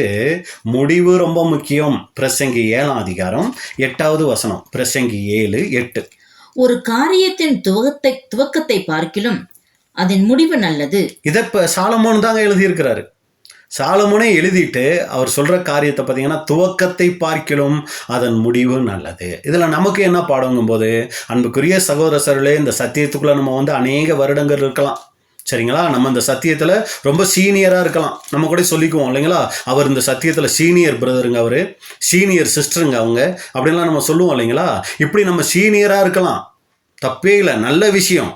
முடிவு ரொம்ப முக்கியம். பிரசங்கி 7ஆம் அதிகாரம் 8வது வசனம். பிரசங்கி 7:8. ஒரு காரியத்தின் துவக்கத்தை பார்க்கிலும் அதன் முடிவு நல்லது. இதை இப்போ சாலமோன் தாங்க எழுதியிருக்கிறாரு. சாலமோனே எழுதிட்டு அவர் சொல்கிற காரியத்தை பார்த்தீங்கன்னா, துவக்கத்தை பார்க்கிலும் அதன் முடிவு நல்லது. இதில் நமக்கு என்ன பாடங்கும் போது, அன்புக்குரிய சகோதரர்களே, இந்த சத்தியத்துக்குள்ளே நம்ம அநேக வருடங்கள் இருக்கலாம், சரிங்களா? நம்ம இந்த சத்தியத்தில் ரொம்ப சீனியராக இருக்கலாம், நம்ம கூட சொல்லிக்குவோம் இல்லைங்களா, அவர் இந்த சத்தியத்தில் சீனியர் பிரதருங்க, அவர் சீனியர் சிஸ்டருங்க அவங்க, அப்படின்லாம் நம்ம சொல்லுவோம் இல்லைங்களா? இப்படி நம்ம சீனியராக இருக்கலாம், தப்பே இல்லை, நல்ல விஷயம்,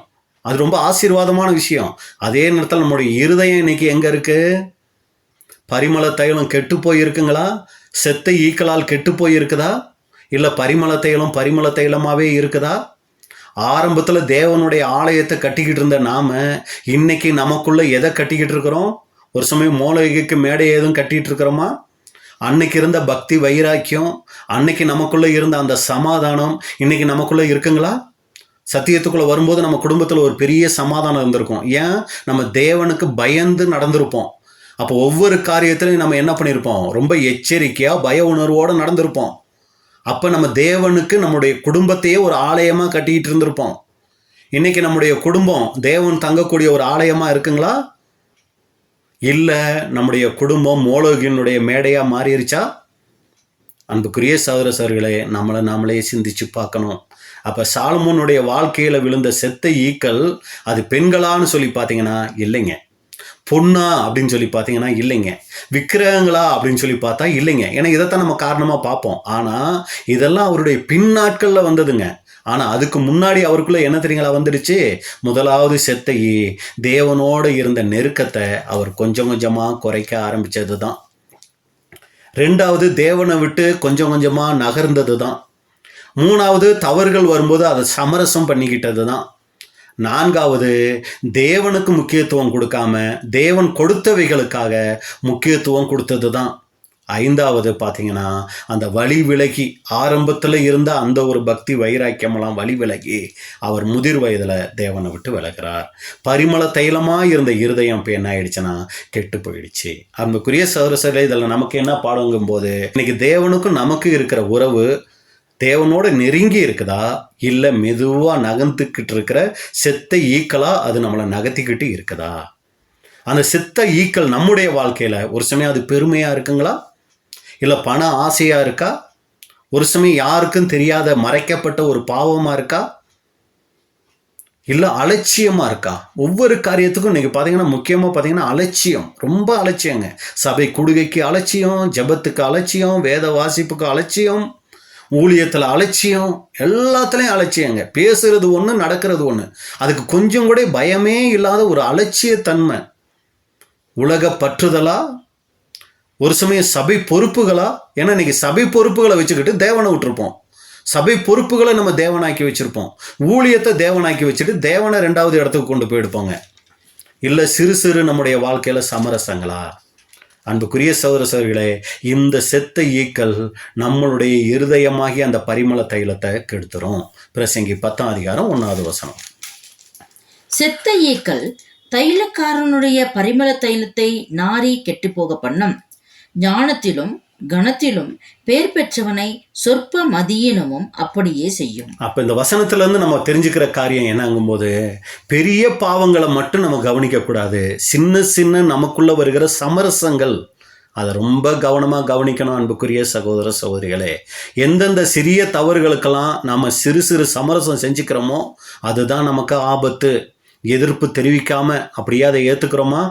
அது ரொம்ப ஆசீர்வாதமான விஷயம். அதே நேரத்தில் நம்முடைய இருதயம் இன்னைக்கு எங்கே இருக்குது? பரிமள தைலம் கெட்டு போயிருக்குங்களா? செத்த ஈக்களால் கெட்டு போயிருக்குதா? இல்லை பரிமள தைலம் பரிமள தைலமாகவே இருக்குதா? ஆரம்பத்தில் தேவனுடைய ஆலயத்தை கட்டிக்கிட்டு இருந்த நாம இன்னைக்கு நமக்குள்ள எதை கட்டிக்கிட்டு இருக்கிறோம்? ஒரு சமயம் மூலிகைக்கு மேடை எதுவும் கட்டிகிட்டு இருக்கிறோமா? அன்னைக்கு இருந்த பக்தி வைராக்கியம், அன்னைக்கு நமக்குள்ளே இருந்த அந்த சமாதானம் இன்னைக்கு நமக்குள்ளே இருக்குங்களா? சத்தியத்துக்குள்ளே வரும்போது நம்ம குடும்பத்தில் ஒரு பெரிய சமாதானம் இருந்திருக்கும். ஏன்? நம்ம தேவனுக்கு பயந்து நடந்திருப்போம். அப்போ ஒவ்வொரு காரியத்திலையும் நம்ம என்ன பண்ணியிருப்போம்? ரொம்ப எச்சரிக்கையாக பய உணர்வோடு நடந்திருப்போம். அப்போ நம்ம தேவனுக்கு நம்முடைய குடும்பத்தையே ஒரு ஆலயமாக கட்டிக்கிட்டு இருந்திருப்போம். இன்னைக்கு நம்முடைய குடும்பம் தேவன் தங்கக்கூடிய ஒரு ஆலயமாக இருக்குங்களா? இல்லை நம்முடைய குடும்பம் மோலோகினுடைய மேடையாக மாறிடுச்சா? அன்புக்குரிய சகோதரர்களே, நாமளே சிந்திச்சு பார்க்கணும். அப்போ சாலமோனுடைய வாழ்க்கையில் விழுந்த செத்த ஈக்கள் அது பெண்களான்னு சொல்லி பார்த்தீங்கன்னா இல்லைங்க. பொண்ணா அப்படின்னு சொல்லி பார்த்தீங்கன்னா இல்லைங்க. விக்கிரகங்களா அப்படின்னு சொல்லி பார்த்தா இல்லைங்க. ஏன்னா இதைத்தான் நம்ம காரணமாக பார்ப்போம். ஆனால் இதெல்லாம் அவருடைய பின்னாட்களில் வந்ததுங்க. ஆனால் அதுக்கு முன்னாடி அவருக்குள்ள என்ன தெரியுங்களா வந்துடுச்சு? முதலாவது செத்த தேவனோடு இருந்த நெருக்கத்தை அவர் கொஞ்சம் கொஞ்சமாக குறைக்க ஆரம்பித்தது தான். 2வது தேவனை விட்டு கொஞ்சம் கொஞ்சமாக நகர்ந்தது தான். 3வது தவறுகள் வரும்போது அதை சமரசம் பண்ணிக்கிட்டது தான். 4வது தேவனுக்கு முக்கியத்துவம் கொடுக்காம தேவன் கொடுத்தவைகளுக்காக முக்கியத்துவம் கொடுத்தது தான். 5வது பார்த்தீங்கன்னா, அந்த வழி விலகி ஆரம்பத்தில் இருந்த அந்த ஒரு பக்தி வைராக்கியமெல்லாம் வழி விலகி அவர் முதிர் வயதில் தேவனை விட்டு விலகிறார். பரிமள தைலமாக இருந்த இருதயம் இப்போ என்ன ஆயிடுச்சுன்னா கெட்டு போயிடுச்சு. அன்புக்குரிய சகோதரர்களே, இதில் நமக்கு என்ன பாடங்கும் போது, இன்னைக்கு தேவனுக்கும் நமக்கு இருக்கிற உறவு தேவனோட நெருங்கி இருக்குதா, இல்லை மெதுவாக நகர்ந்துக்கிட்டு இருக்கிற செத்த ஈக்களா அது நம்மளை நகர்த்திக்கிட்டு இருக்குதா? அந்த செத்த ஈக்கள் நம்முடைய வாழ்க்கையில் ஒரு சமயம் அது பெருமையாக இருக்குங்களா, இல்லை பண ஆசையாக இருக்கா, ஒரு சமயம் யாருக்கும் தெரியாத மறைக்கப்பட்ட ஒரு பாவமாக இருக்கா, இல்லை அலட்சியமாக இருக்கா? ஒவ்வொரு காரியத்துக்கும் நீங்கள் பார்த்தீங்கன்னா முக்கியமாக பார்த்தீங்கன்னா அலட்சியம், ரொம்ப அலட்சியங்க. சபை கூடுகைக்கு அலட்சியம், ஜெபத்துக்கு அலட்சியம், வேத வாசிப்புக்கு அலட்சியம், ஊழியத்தில் அலட்சியம், எல்லாத்துலேயும் அலட்சியங்க. பேசுறது ஒன்று, நடக்கிறது ஒன்று. அதுக்கு கொஞ்சம் கூட பயமே இல்லாத ஒரு அலட்சியத்தன்மை. உலக பற்றுதலா, ஒரு சமயம் சபை பொறுப்புகளா? ஏன்னா இன்னைக்கு சபை பொறுப்புகளை வச்சுக்கிட்டு தேவனை விட்டுருப்போம். சபை பொறுப்புகளை நம்ம தேவனாக்கி வச்சுருப்போம். ஊழியத்தை தேவனாக்கி வச்சுட்டு தேவனை 2வது இடத்துக்கு கொண்டு போயிருப்போங்க. இல்லை சிறு சிறு நம்முடைய வாழ்க்கையில் சமரசங்களா? அன்புக்குரிய சகோதரர்களே, இந்த செத்த ஈக்கள் நம்மளுடைய இருதயமாகி அந்த பரிமள தைலத்தை கெடுத்துரும். பிரசங்கி 10ஆம் அதிகாரம் 1வது வசனம். செத்த ஈக்கள் தைலக்காரனுடைய பரிமள தைலத்தை நாரி கெட்டு போக பண்ணும். ஞானத்திலும் கணத்திலும் பேர் பெற்றவனை சொற்ப மதியினமும் அப்படியே செய்யும். அப்போ இந்த வசனத்திலேருந்து நம்ம தெரிஞ்சுக்கிற காரியம் என்னங்கும்போது, பெரிய பாவங்களை மட்டும் நம்ம கவனிக்கக்கூடாது. சின்ன சின்ன நமக்குள்ள வருகிற சமரசங்கள், அதை ரொம்ப கவனமாக கவனிக்கணும். அன்புக்குரிய சகோதர சகோதரிகளே, எந்தெந்த சிறிய தவறுகளுக்கெல்லாம் நம்ம சிறு சிறு சமரசம் செஞ்சுக்கிறோமோ அதுதான் நமக்கு ஆபத்து. எதிர்ப்பு தெரிவிக்காம அப்படியே அதை ஏற்றுக்கிறோமா?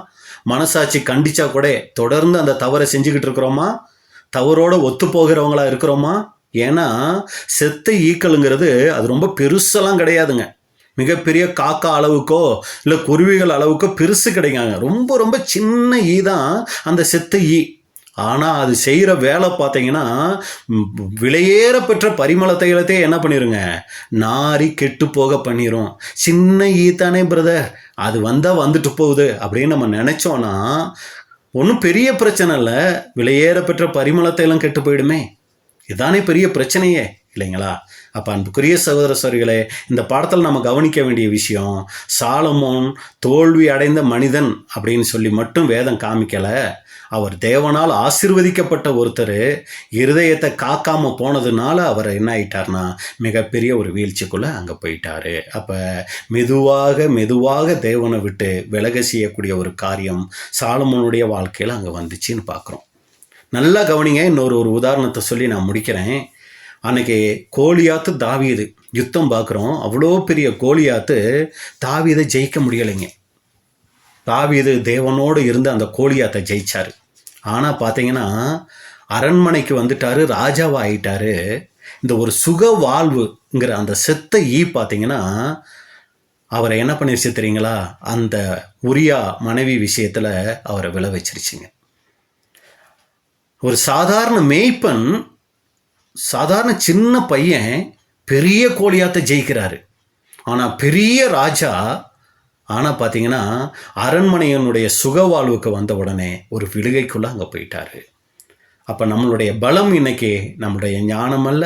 மனசாட்சி கண்டிச்சா கூட தொடர்ந்து அந்த தவறை செஞ்சுக்கிட்டு இருக்கிறோமா? தவறோட ஒத்து போகிறவங்களா இருக்கிறோமா? ஏன்னா செத்த ஈக்களுங்கிறது அது ரொம்ப பெருசெல்லாம் கிடையாதுங்க. மிகப்பெரிய காக்கா அளவுக்கோ இல்லை குருவிகள் அளவுக்கோ பெருசு கிடைக்காங்க. ரொம்ப ரொம்ப சின்ன ஈ தான் அந்த செத்த ஈ. ஆனால் அது செய்கிற வேலை பார்த்தீங்கன்னா, விலையேற பெற்ற பரிமள தைலத்தையே என்ன பண்ணிடுங்க, நாரி கெட்டு போக பண்ணிடும். சின்ன ஈ தானே பிரதர், அது வந்தால் வந்துட்டு போகுது அப்படின்னு நம்ம நினச்சோன்னா ஒன்றும் பெரிய பிரச்சனை இல்லை. விலையேற பெற்ற பரிமள தைலம் கெட்டு போயிடுமே, இதுதானே பெரிய பிரச்சனையே இல்லைங்களா? அப்போ அன்புக்குரிய சகோதர சகோதரிகளே, இந்த பாடத்தில் நம்ம கவனிக்க வேண்டிய விஷயம், சாலமோன் தோல்வி அடைந்த மனிதன் அப்படின்னு சொல்லி மட்டும் வேதம் காமிக்கலை. அவர் தேவனால் ஆசீர்வதிக்கப்பட்ட ஒருத்தர் இருதயத்தை காக்காம போனதுனால அவர் என்ன ஆயிட்டார்னா மிகப்பெரிய ஒரு வீழ்ச்சிக்குள்ளே அங்கே போயிட்டாரு. அப்போ மெதுவாக தேவனை விட்டு விலக செய்யக்கூடிய ஒரு காரியம் சாலமோனுடைய வாழ்க்கையில் அங்கே வந்துச்சுன்னு பார்க்குறோம். நல்லா கவனிங்க. இன்னொரு உதாரணத்தை சொல்லி நான் முடிக்கிறேன். அன்னைக்கு கோலியாத்து தாவீது யுத்தம் பார்க்குறோம். அவ்வளோ பெரிய கோலியாத்து தாவீதை ஜெயிக்க முடியலைங்க. தாவீது தேவனோடு இருந்து அந்த கோலியாத்தை ஜெயிச்சார். ஆனால் பார்த்தீங்கன்னா அரண்மனைக்கு வந்துட்டாரு, ராஜாவா ஆயிட்டாரு. இந்த ஒரு சுக வாழ்வுங்கிற அந்த செத்த ஈ பார்த்தீங்கன்னா அவரை என்ன பண்ணிருச்சு தெரியுங்களா? அந்த உரியா மனைவி விஷயத்தில் அவரை விழ வச்சிருச்சுங்க. ஒரு சாதாரண மேய்ப்பன், சாதாரண சின்ன பையன் பெரிய கோலியாத்தை ஜெயிக்கிறாரு. ஆனால் பெரிய ராஜா, ஆனால் பார்த்தீங்கன்னா அரண்மனையினுடைய சுக வாழ்வுக்கு வந்த உடனே ஒரு விடுகைக்குள்ளே அங்கே போயிட்டாரு. அப்போ நம்மளுடைய பலம் இன்னைக்கு நம்முடைய ஞானம் அல்ல,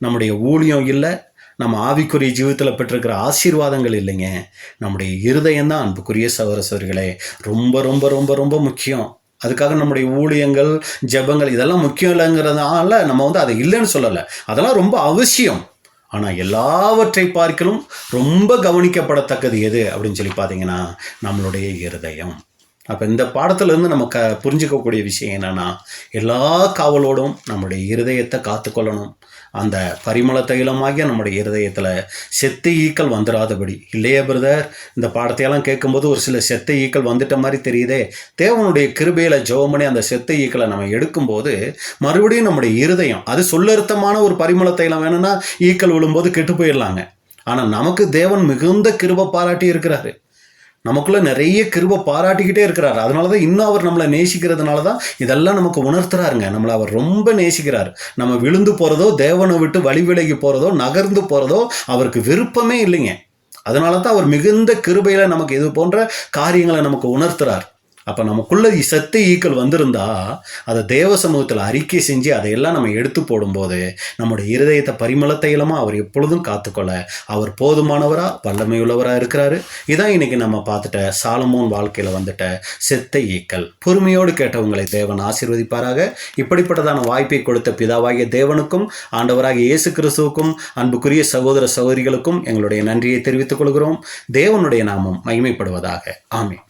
நம்முடைய ஊழியம் இல்லை, நம்ம ஆவிக்குரிய ஜீவிதத்தில் பெற்றிருக்கிற ஆசீர்வாதங்கள் இல்லைங்க. நம்முடைய இருதயம்தான் அன்புக்குரிய சகோதர சகோதரிகளே ரொம்ப ரொம்ப ரொம்ப ரொம்ப முக்கியம். அதுக்காக நம்முடைய ஊழியங்கள், ஜெபங்கள் இதெல்லாம் முக்கியம் இல்லைங்கிறதுனால நம்ம அதை இல்லைன்னு சொல்லலை, அதெல்லாம் ரொம்ப அவசியம். ஆனால் எல்லாவற்றை பார்க்கலும் ரொம்ப கவனிக்கப்படத்தக்கது எது அப்படின்னு சொல்லி பார்த்தீங்கன்னா நம்மளுடைய இருதயம். அப்போ இந்த பாடத்திலேருந்து நம்ம புரிஞ்சுக்கக்கூடிய விஷயம் என்னென்னா, எல்லா காவலோடும் நம்முடைய இருதயத்தை காத்துக்கொள்ளணும். அந்த பரிமள தைலமாகிய நம்முடைய இருதயத்தில் செத்த ஈக்கள் வந்துடாதபடி. இல்லையே பிரதர், இந்த பாடத்தையெல்லாம் கேட்கும்போது ஒரு சில செத்த ஈக்கள் வந்துட்ட மாதிரி தெரியுதே. தேவனுடைய கிருபையில் ஜெபம் பண்ணி அந்த செத்த ஈக்களை நம்ம எடுக்கும்போது மறுபடியும் நம்முடைய இருதயம், அது சொல்லறுத்தமான ஒரு பரிமள தைலம் வேணும்னா ஈக்கள் விழும்போது கெட்டு போயிடலாங்க. ஆனால் நமக்கு தேவன் மிகுந்த கிருபை பாராட்டி இருக்கிறாரு. நமக்குள்ள நிறைய கிருபை பாராட்டிக்கிட்டே இருக்கிறார். அதனால தான் இன்னும் அவர் நம்மளை நேசிக்கிறதுனால தான் இதெல்லாம் நமக்கு உணர்த்துறாருங்க. நம்மளை அவர் ரொம்ப நேசிக்கிறார். நம்ம விழுந்து போகிறதோ, தேவனை விட்டு வழி விலகி போகிறதோ, நகர்ந்து போகிறதோ அவருக்கு விருப்பமே இல்லைங்க. அதனால தான் அவர் மிகுந்த கிருபையில் நமக்கு இது போன்ற காரியங்களை நமக்கு உணர்த்துறார். அப்போ நமக்குள்ள செத்த ஈக்கள் வந்திருந்தா அதை தேவ சமூகத்தில் அறிக்கை செஞ்சு அதையெல்லாம் நம்ம எடுத்து போடும்போது நம்முடைய இருதயத்தை பரிமள தைலமாக அவர் எப்பொழுதும் காத்துக்கொள்ள அவர் போதுமானவராக வல்லமையுள்ளவராக இருக்கிறாரு. இதான் இன்னைக்கு நம்ம பார்த்துட்ட சாலமோன் வாழ்க்கையில் வந்துட்ட செத்த ஈக்கள். பொறுமையோடு கேட்டவங்களை தேவன் ஆசீர்வதிப்பாராக. இப்படிப்பட்டதான வாய்ப்பை கொடுத்த பிதாவாகிய தேவனுக்கும் ஆண்டவராகிய இயேசு கிறிஸ்துவுக்கும் அன்புக்குரிய சகோதர சகோதரிகளுக்கும் எங்களுடைய நன்றியை தெரிவித்துக் கொள்கிறோம். தேவனுடைய நாமம் மகிமைப்படுவதாக. ஆமென்.